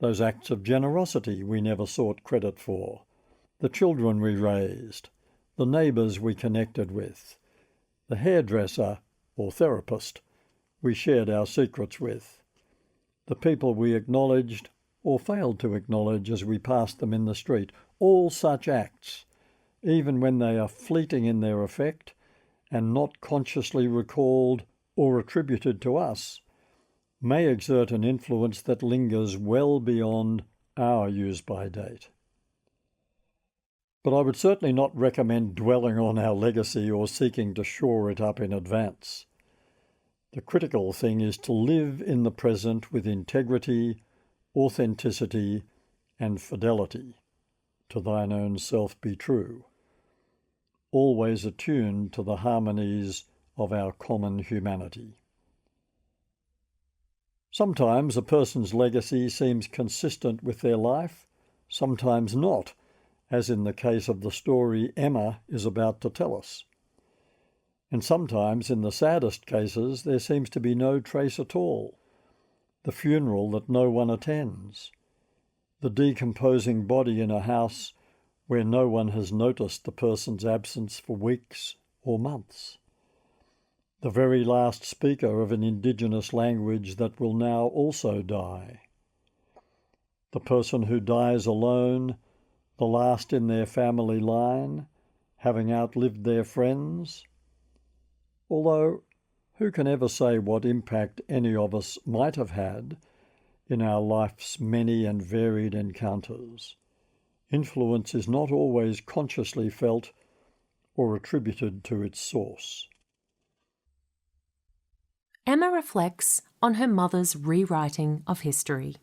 those acts of generosity we never sought credit for, the children we raised, the neighbours we connected with, the hairdresser or therapist we shared our secrets with, the people we acknowledged or failed to acknowledge as we passed them in the street. All such acts, even when they are fleeting in their effect and not consciously recalled or attributed to us, may exert an influence that lingers well beyond our use-by date. But I would certainly not recommend dwelling on our legacy or seeking to shore it up in advance. The critical thing is to live in the present with integrity, authenticity, and fidelity. To thine own self be true, always attuned to the harmonies of our common humanity. Sometimes a person's legacy seems consistent with their life, sometimes not, as in the case of the story Emma is about to tell us. And sometimes, in the saddest cases, there seems to be no trace at all. The funeral that no one attends, the decomposing body in a house where no one has noticed the person's absence for weeks or months, the very last speaker of an indigenous language that will now also die, the person who dies alone, the last in their family line, having outlived their friends. Although, who can ever say what impact any of us might have had in our life's many and varied encounters. Influence is not always consciously felt or attributed to its source. Emma reflects on her mother's rewriting of history.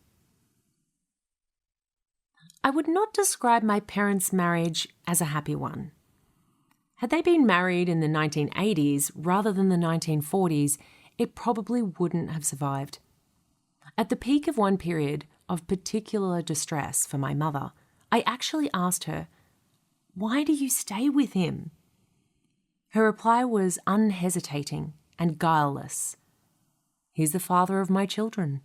I would not describe my parents' marriage as a happy one. Had they been married in the 1980s rather than the 1940s, it probably wouldn't have survived. At the peak of one period of particular distress for my mother, I actually asked her, "Why do you stay with him?" Her reply was unhesitating and guileless. "He's the father of my children."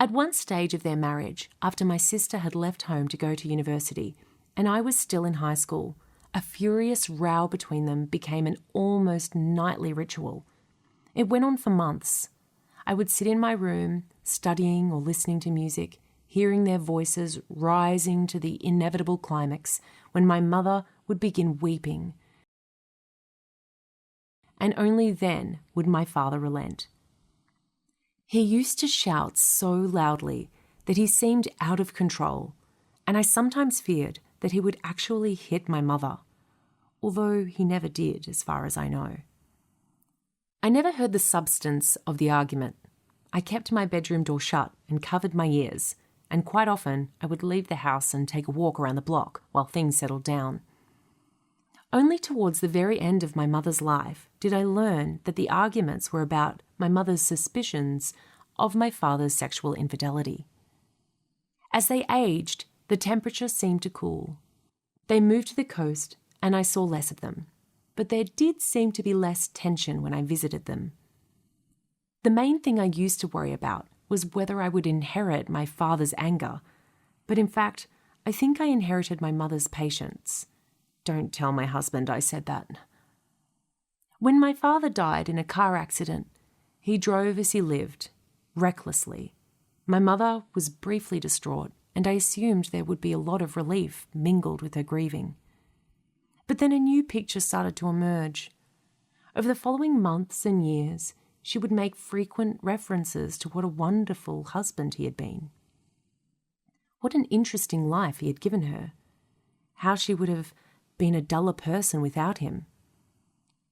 At one stage of their marriage, after my sister had left home to go to university and I was still in high school, a furious row between them became an almost nightly ritual. It went on for months. I would sit in my room, studying or listening to music, hearing their voices rising to the inevitable climax when my mother would begin weeping. And only then would my father relent. He used to shout so loudly that he seemed out of control, and I sometimes feared that he would actually hit my mother, although he never did, as far as I know. I never heard the substance of the argument. I kept my bedroom door shut and covered my ears, and quite often I would leave the house and take a walk around the block while things settled down. Only towards the very end of my mother's life did I learn that the arguments were about my mother's suspicions of my father's sexual infidelity. As they aged, the temperature seemed to cool. They moved to the coast and I saw less of them, but there did seem to be less tension when I visited them. The main thing I used to worry about was whether I would inherit my father's anger, but in fact, I think I inherited my mother's patience. Don't tell my husband I said that. When my father died in a car accident, he drove as he lived, recklessly. My mother was briefly distraught, and I assumed there would be a lot of relief mingled with her grieving. But then a new picture started to emerge. Over the following months and years, she would make frequent references to what a wonderful husband he had been. What an interesting life he had given her. How she would have been a duller person without him.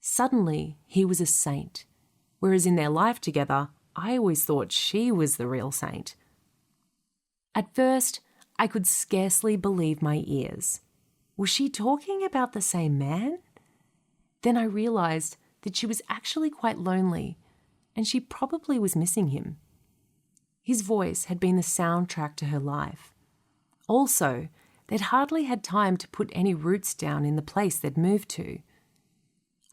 Suddenly, he was a saint, whereas in their life together, I always thought she was the real saint. At first, I could scarcely believe my ears. Was she talking about the same man? Then I realized that she was actually quite lonely, and she probably was missing him. His voice had been the soundtrack to her life. Also, they'd hardly had time to put any roots down in the place they'd moved to.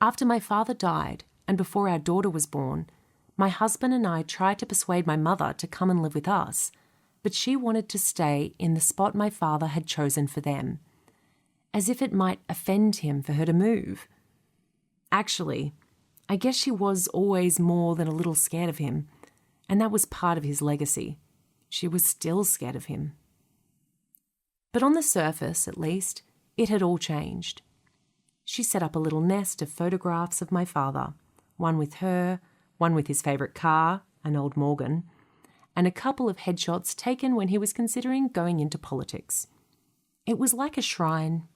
After my father died, and before our daughter was born, my husband and I tried to persuade my mother to come and live with us, but she wanted to stay in the spot my father had chosen for them, as if it might offend him for her to move. Actually, I guess she was always more than a little scared of him, and that was part of his legacy. She was still scared of him. But on the surface, at least, it had all changed. She set up a little nest of photographs of my father, one with her, one with his favourite car, an old Morgan, and a couple of headshots taken when he was considering going into politics. It was like a shrine.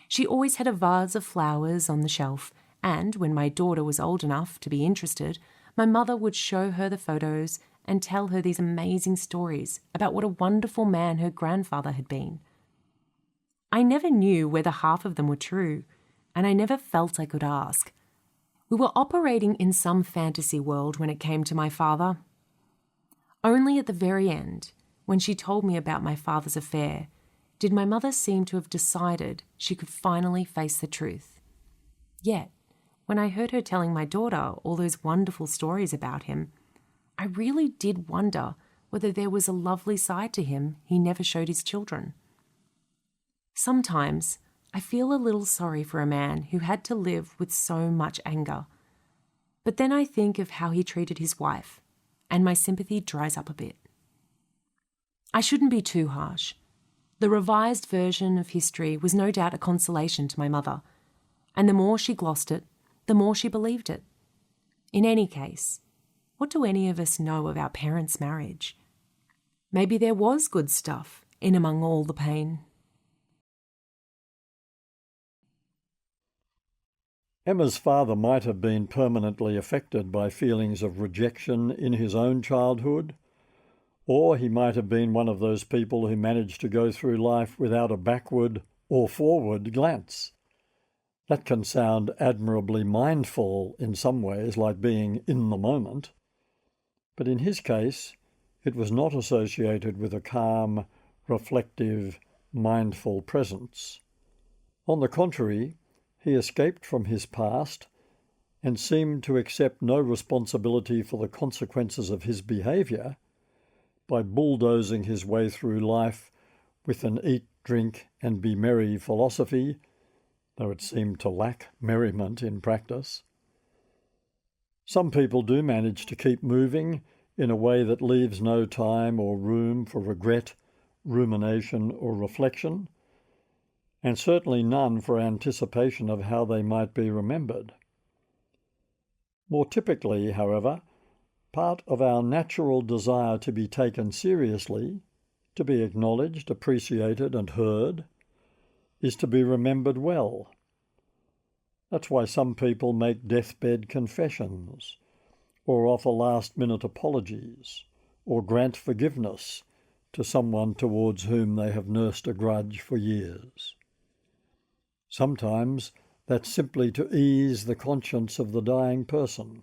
She always had a vase of flowers on the shelf, and when my daughter was old enough to be interested, my mother would show her the photos and tell her these amazing stories about what a wonderful man her grandfather had been. I never knew whether half of them were true, and I never felt I could ask. We were operating in some fantasy world when it came to my father. Only at the very end, when she told me about my father's affair, did my mother seem to have decided she could finally face the truth. Yet, when I heard her telling my daughter all those wonderful stories about him, I really did wonder whether there was a lovely side to him he never showed his children. Sometimes I feel a little sorry for a man who had to live with so much anger. But then I think of how he treated his wife, and my sympathy dries up a bit. I shouldn't be too harsh. The revised version of history was no doubt a consolation to my mother, and the more she glossed it, the more she believed it. In any case, what do any of us know of our parents' marriage? Maybe there was good stuff in among all the pain. Emma's father might have been permanently affected by feelings of rejection in his own childhood, or he might have been one of those people who managed to go through life without a backward or forward glance. That can sound admirably mindful in some ways, like being in the moment. But in his case, it was not associated with a calm, reflective, mindful presence. On the contrary, he escaped from his past and seemed to accept no responsibility for the consequences of his behaviour by bulldozing his way through life with an eat, drink and be merry philosophy, though it seemed to lack merriment in practice. Some people do manage to keep moving in a way that leaves no time or room for regret, rumination or reflection, and certainly none for anticipation of how they might be remembered. More typically, however, part of our natural desire to be taken seriously, to be acknowledged, appreciated and heard, is to be remembered well. That's why some people make deathbed confessions, or offer last-minute apologies, or grant forgiveness to someone towards whom they have nursed a grudge for years. Sometimes that's simply to ease the conscience of the dying person.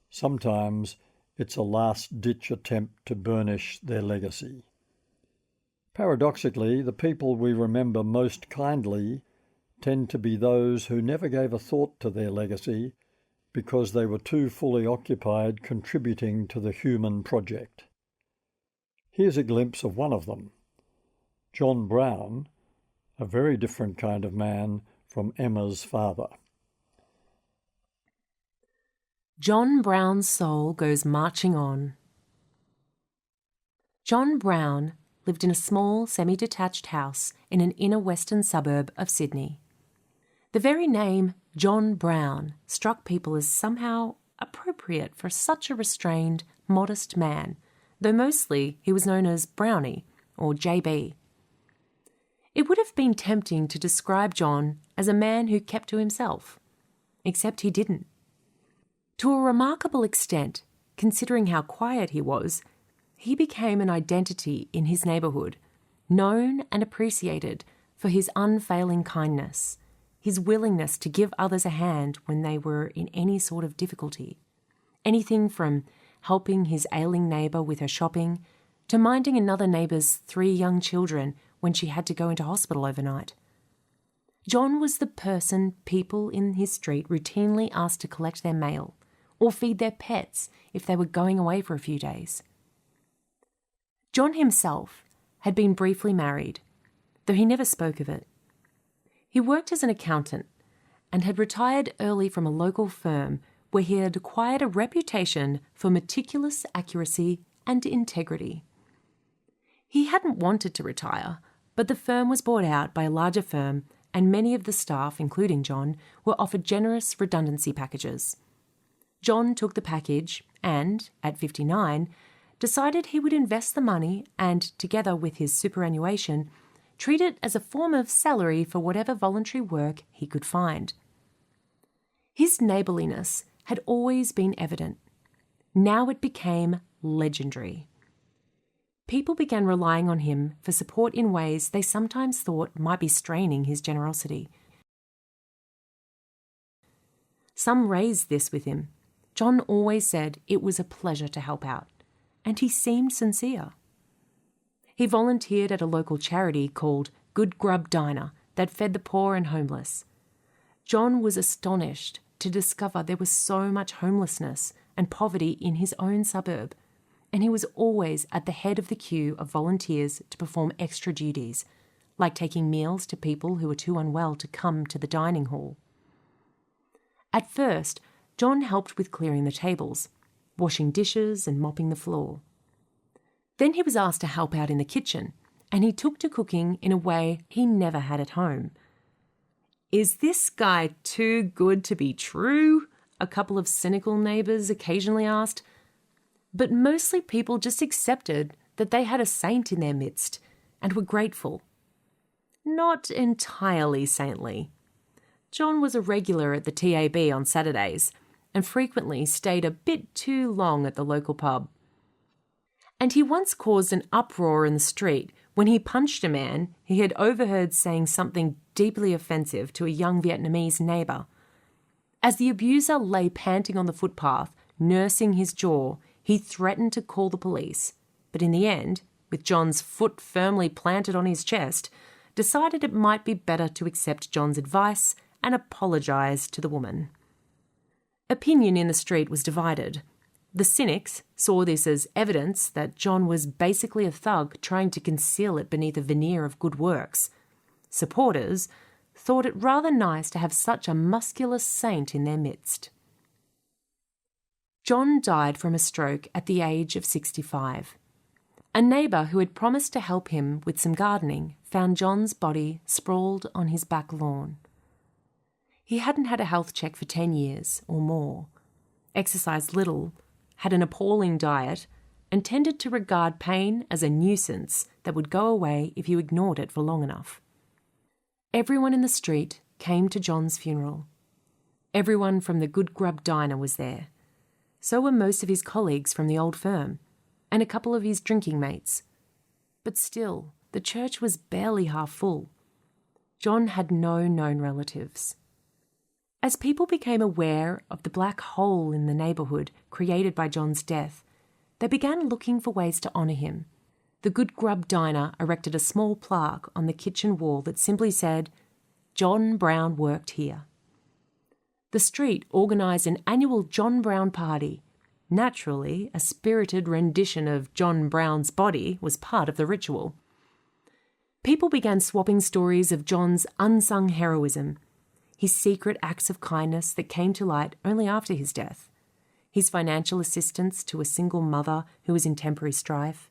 Sometimes it's a last-ditch attempt to burnish their legacy. Paradoxically, the people we remember most kindly tend to be those who never gave a thought to their legacy because they were too fully occupied contributing to the human project. Here's a glimpse of one of them. John Brown, a very different kind of man from Emma's father. John Brown's soul goes marching on. John Brown lived in a small semi-detached house in an inner western suburb of Sydney. The very name John Brown struck people as somehow appropriate for such a restrained, modest man, though mostly he was known as Brownie or JB. It would have been tempting to describe John as a man who kept to himself, except he didn't. To a remarkable extent, considering how quiet he was, he became an identity in his neighbourhood, known and appreciated for his unfailing kindness, his willingness to give others a hand when they were in any sort of difficulty. Anything from helping his ailing neighbour with her shopping to minding another neighbour's 3 young children when she had to go into hospital overnight. John was the person people in his street routinely asked to collect their mail or feed their pets if they were going away for a few days. John himself had been briefly married, though he never spoke of it. He worked as an accountant and had retired early from a local firm where he had acquired a reputation for meticulous accuracy and integrity. He hadn't wanted to retire, but the firm was bought out by a larger firm and many of the staff, including John, were offered generous redundancy packages. John took the package and, at 59, decided he would invest the money and, together with his superannuation, treat it as a form of salary for whatever voluntary work he could find. His neighbourliness had always been evident. Now it became legendary. People began relying on him for support in ways they sometimes thought might be straining his generosity. Some raised this with him. John always said it was a pleasure to help out, and he seemed sincere. He volunteered at a local charity called Good Grub Diner that fed the poor and homeless. John was astonished to discover there was so much homelessness and poverty in his own suburb, and he was always at the head of the queue of volunteers to perform extra duties, like taking meals to people who were too unwell to come to the dining hall. At first, John helped with clearing the tables, washing dishes and mopping the floor. Then he was asked to help out in the kitchen, and he took to cooking in a way he never had at home. "Is this guy too good to be true?" a couple of cynical neighbours occasionally asked, But mostly people just accepted that they had a saint in their midst and were grateful. Not entirely saintly. John was a regular at the TAB on Saturdays and frequently stayed a bit too long at the local pub. And he once caused an uproar in the street when he punched a man he had overheard saying something deeply offensive to a young Vietnamese neighbour. As the abuser lay panting on the footpath, nursing his jaw, he threatened to call the police, but in the end, with John's foot firmly planted on his chest, decided it might be better to accept John's advice and apologise to the woman. Opinion in the street was divided. The cynics saw this as evidence that John was basically a thug trying to conceal it beneath a veneer of good works. Supporters thought it rather nice to have such a muscular saint in their midst. John died from a stroke at the age of 65. A neighbour who had promised to help him with some gardening found John's body sprawled on his back lawn. He hadn't had a health check for 10 years or more, exercised little, had an appalling diet, and tended to regard pain as a nuisance that would go away if you ignored it for long enough. Everyone in the street came to John's funeral. Everyone from the Good Grub Diner was there. So were most of his colleagues from the old firm, and a couple of his drinking mates. But still, the church was barely half full. John had no known relatives. As people became aware of the black hole in the neighbourhood created by John's death, they began looking for ways to honour him. The Good Grub Diner erected a small plaque on the kitchen wall that simply said, "John Brown worked here." The street organised an annual John Brown party. Naturally, a spirited rendition of John Brown's body was part of the ritual. People began swapping stories of John's unsung heroism, his secret acts of kindness that came to light only after his death, his financial assistance to a single mother who was in temporary strife,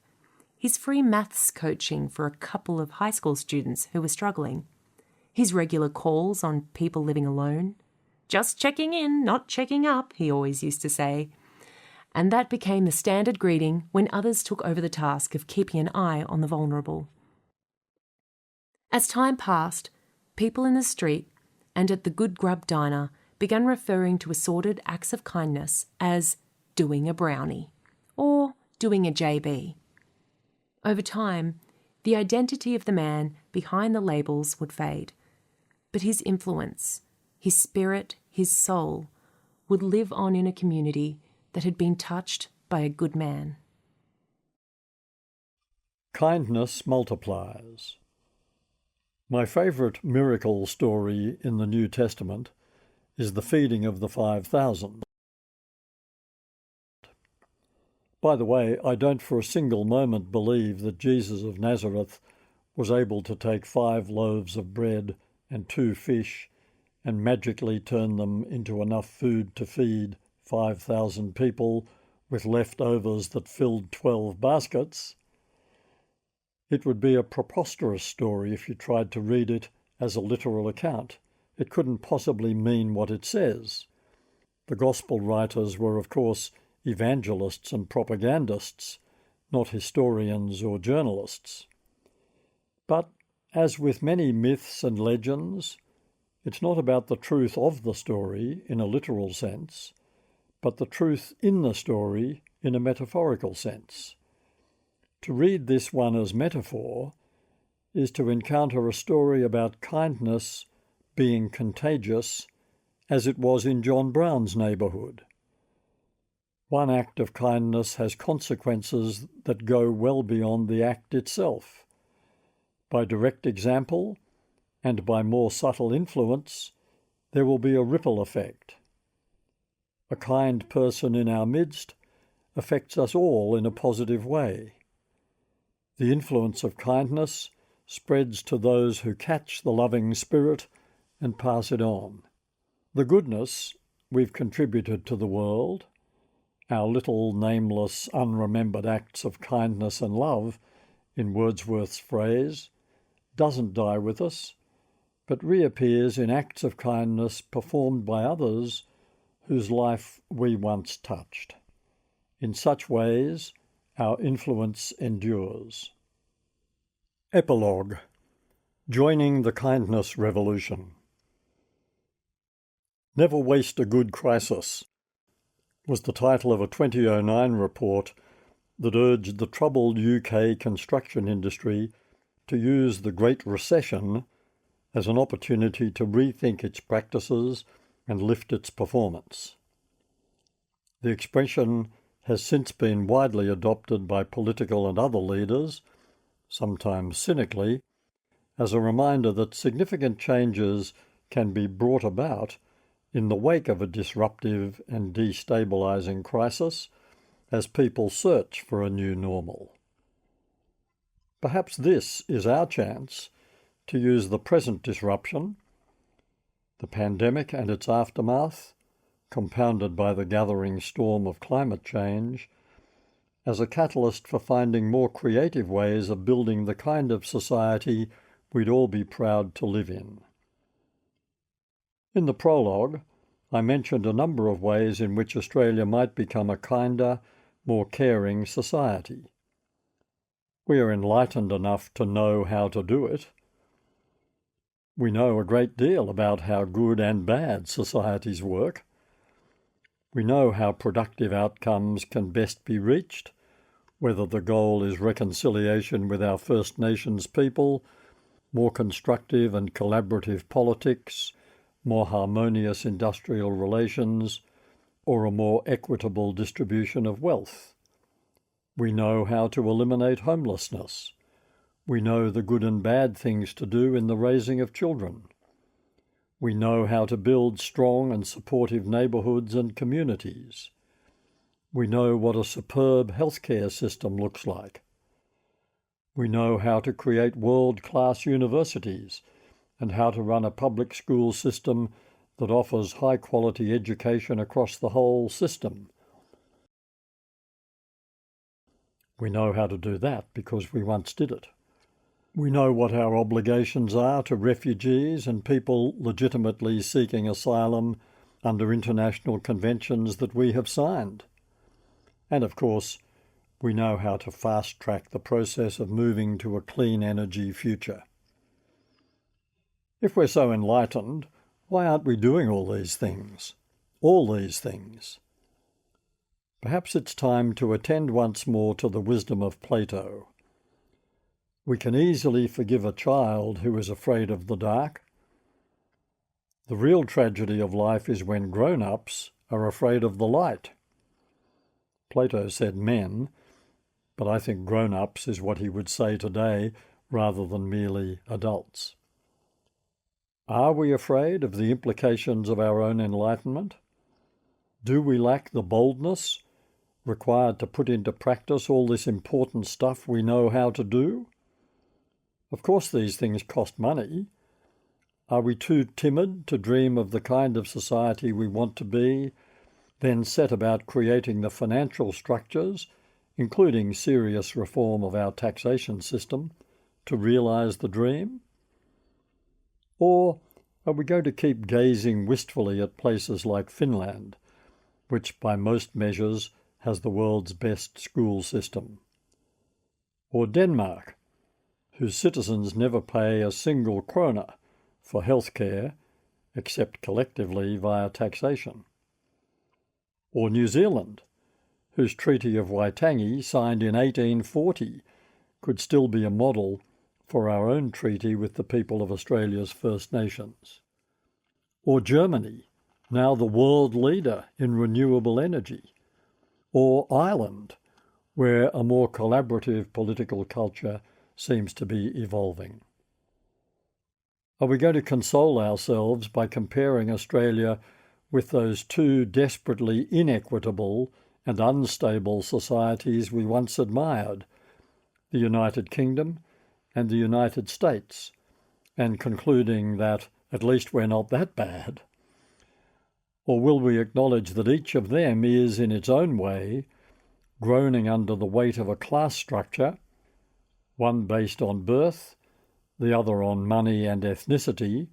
his free maths coaching for a couple of high school students who were struggling, his regular calls on people living alone. "Just checking in, not checking up," he always used to say. And that became the standard greeting when others took over the task of keeping an eye on the vulnerable. As time passed, people in the street and at the Good Grub Diner began referring to assorted acts of kindness as doing a brownie or doing a JB. Over time, the identity of the man behind the labels would fade, but his influence, his spirit, his soul, would live on in a community that had been touched by a good man. Kindness multiplies. My favourite miracle story in the New Testament is the feeding of the 5,000. By the way, I don't for a single moment believe that Jesus of Nazareth was able to take 5 loaves of bread and 2 fish and magically turn them into enough food to feed 5,000 people with leftovers that filled 12 baskets. It would be a preposterous story if you tried to read it as a literal account. It couldn't possibly mean what it says. The gospel writers were, of course, evangelists and propagandists, not historians or journalists. But, as with many myths and legends, it's not about the truth of the story in a literal sense, but the truth in the story in a metaphorical sense. To read this one as metaphor is to encounter a story about kindness being contagious as it was in John Brown's neighbourhood. One act of kindness has consequences that go well beyond the act itself. By direct example and by more subtle influence, there will be a ripple effect. A kind person in our midst affects us all in a positive way. The influence of kindness spreads to those who catch the loving spirit and pass it on. The goodness we've contributed to the world, our little nameless, unremembered acts of kindness and love, in Wordsworth's phrase, doesn't die with us, but reappears in acts of kindness performed by others whose life we once touched. In such ways, our influence endures. Epilogue. Joining the Kindness Revolution. Never Waste a Good Crisis was the title of a 2009 report that urged the troubled UK construction industry to use the Great Recession as an opportunity to rethink its practices and lift its performance. The expression has since been widely adopted by political and other leaders, sometimes cynically, as a reminder that significant changes can be brought about in the wake of a disruptive and destabilising crisis as people search for a new normal. Perhaps this is our chance to use the present disruption, the pandemic and its aftermath, compounded by the gathering storm of climate change, as a catalyst for finding more creative ways of building the kind of society we'd all be proud to live in. In the prologue, I mentioned a number of ways in which Australia might become a kinder, more caring society. We are enlightened enough to know how to do it. We know a great deal about how good and bad societies work. We know how productive outcomes can best be reached, whether the goal is reconciliation with our First Nations people, more constructive and collaborative politics, more harmonious industrial relations, or a more equitable distribution of wealth. We know how to eliminate homelessness. We know the good and bad things to do in the raising of children. We know how to build strong and supportive neighbourhoods and communities. We know what a superb healthcare system looks like. We know how to create world-class universities and how to run a public school system that offers high-quality education across the whole system. We know how to do that because we once did it. We know what our obligations are to refugees and people legitimately seeking asylum under international conventions that we have signed. And of course, we know how to fast-track the process of moving to a clean energy future. If we're so enlightened, why aren't we doing all these things? All these things. Perhaps it's time to attend once more to the wisdom of Plato. We can easily forgive a child who is afraid of the dark. The real tragedy of life is when grown-ups are afraid of the light. Plato said men, but I think grown-ups is what he would say today rather than merely adults. Are we afraid of the implications of our own enlightenment? Do we lack the boldness required to put into practice all this important stuff we know how to do? Of course these things cost money. Are we too timid to dream of the kind of society we want to be, then set about creating the financial structures, including serious reform of our taxation system, to realise the dream? Or are we going to keep gazing wistfully at places like Finland, which by most measures has the world's best school system? Or Denmark, whose citizens never pay a single krona for health care, except collectively via taxation? Or New Zealand, whose Treaty of Waitangi, signed in 1840, could still be a model for our own treaty with the people of Australia's First Nations? Or Germany, now the world leader in renewable energy? Or Ireland, where a more collaborative political culture seems to be evolving? Are we going to console ourselves by comparing Australia with those two desperately inequitable and unstable societies we once admired, the United Kingdom and the United States, and concluding that at least we're not that bad? Or will we acknowledge that each of them is, in its own way, groaning under the weight of a class structure, one based on birth, the other on money and ethnicity,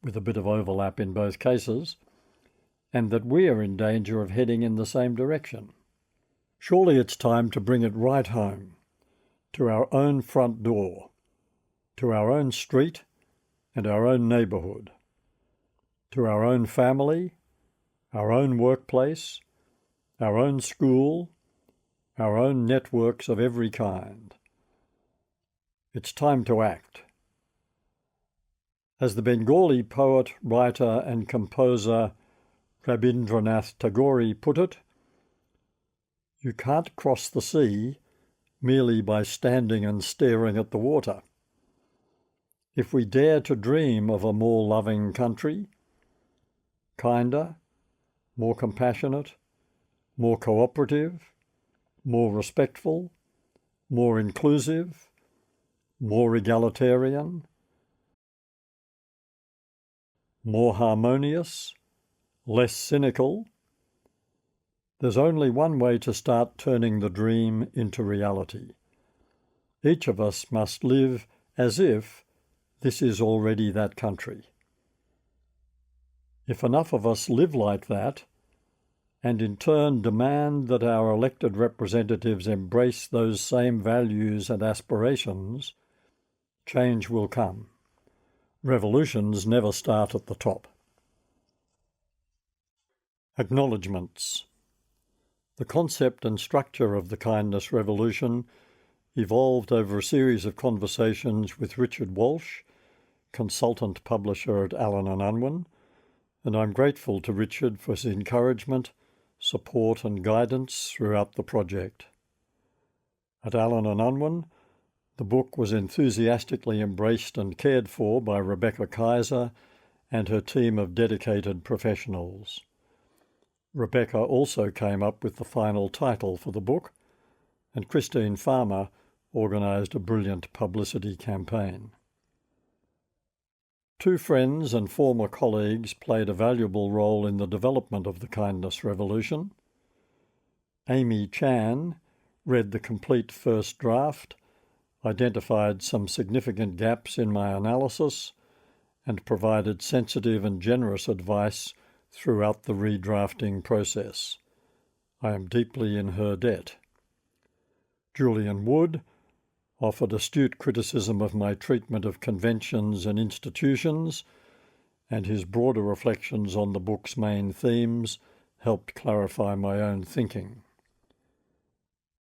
with a bit of overlap in both cases, and that we are in danger of heading in the same direction? Surely it's time to bring it right home, to our own front door, to our own street and our own neighbourhood, to our own family, our own workplace, our own school, our own networks of every kind. It's time to act. As the Bengali poet, writer and composer Rabindranath Tagore put it, "You can't cross the sea merely by standing and staring at the water. If we dare to dream of a more loving country, kinder, more compassionate, more cooperative, more respectful, more inclusive, more egalitarian, more harmonious, less cynical, there's only one way to start turning the dream into reality. Each of us must live as if this is already that country. If enough of us live like that, and in turn demand that our elected representatives embrace those same values and aspirations, change will come. Revolutions never start at the top." Acknowledgements. The concept and structure of the Kindness Revolution evolved over a series of conversations with Richard Walsh, consultant publisher at Allen & Unwin, and I'm grateful to Richard for his encouragement, support and guidance throughout the project. At Allen & Unwin, the book was enthusiastically embraced and cared for by Rebecca Kaiser and her team of dedicated professionals. Rebecca also came up with the final title for the book, and Christine Farmer organised a brilliant publicity campaign. Two friends and former colleagues played a valuable role in the development of the Kindness Revolution. Amy Chan read the complete first draft, identified some significant gaps in my analysis, and provided sensitive and generous advice throughout the redrafting process. I am deeply in her debt. Julian Wood offered astute criticism of my treatment of conventions and institutions, and his broader reflections on the book's main themes helped clarify my own thinking.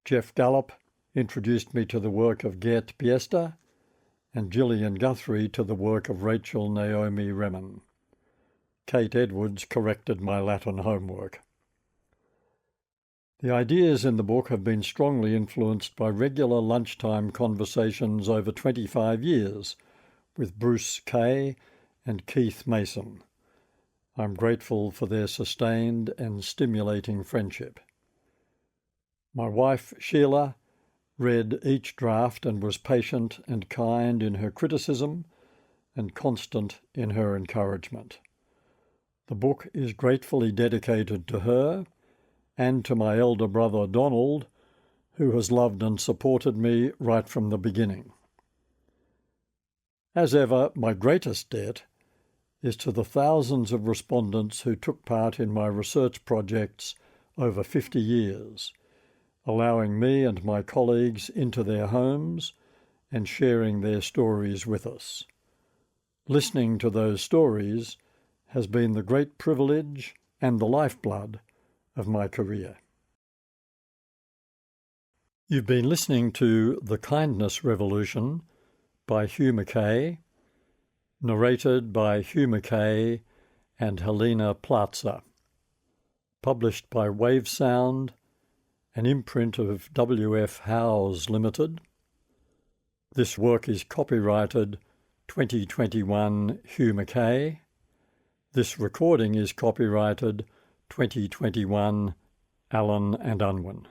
Jeff Gallup introduced me to the work of Geert Piesta, and Gillian Guthrie to the work of Rachel Naomi Remen. Kate Edwards corrected my Latin homework. The ideas in the book have been strongly influenced by regular lunchtime conversations over 25 years with Bruce Kay and Keith Mason. I'm grateful for their sustained and stimulating friendship. My wife, Sheila, read each draft and was patient and kind in her criticism and constant in her encouragement. The book is gratefully dedicated to her and to my elder brother Donald, who has loved and supported me right from the beginning. As ever, my greatest debt is to the thousands of respondents who took part in my research projects over 50 years, allowing me and my colleagues into their homes and sharing their stories with us. Listening to those stories has been the great privilege and the lifeblood of my career. You've been listening to The Kindness Revolution by Hugh Mackay, narrated by Hugh Mackay and Helena Platzer, published by Wave Sound, an imprint of W.F. Howes Limited. This work is copyrighted 2021 Hugh Mackay. This recording is copyrighted 2021 Allen & Unwin.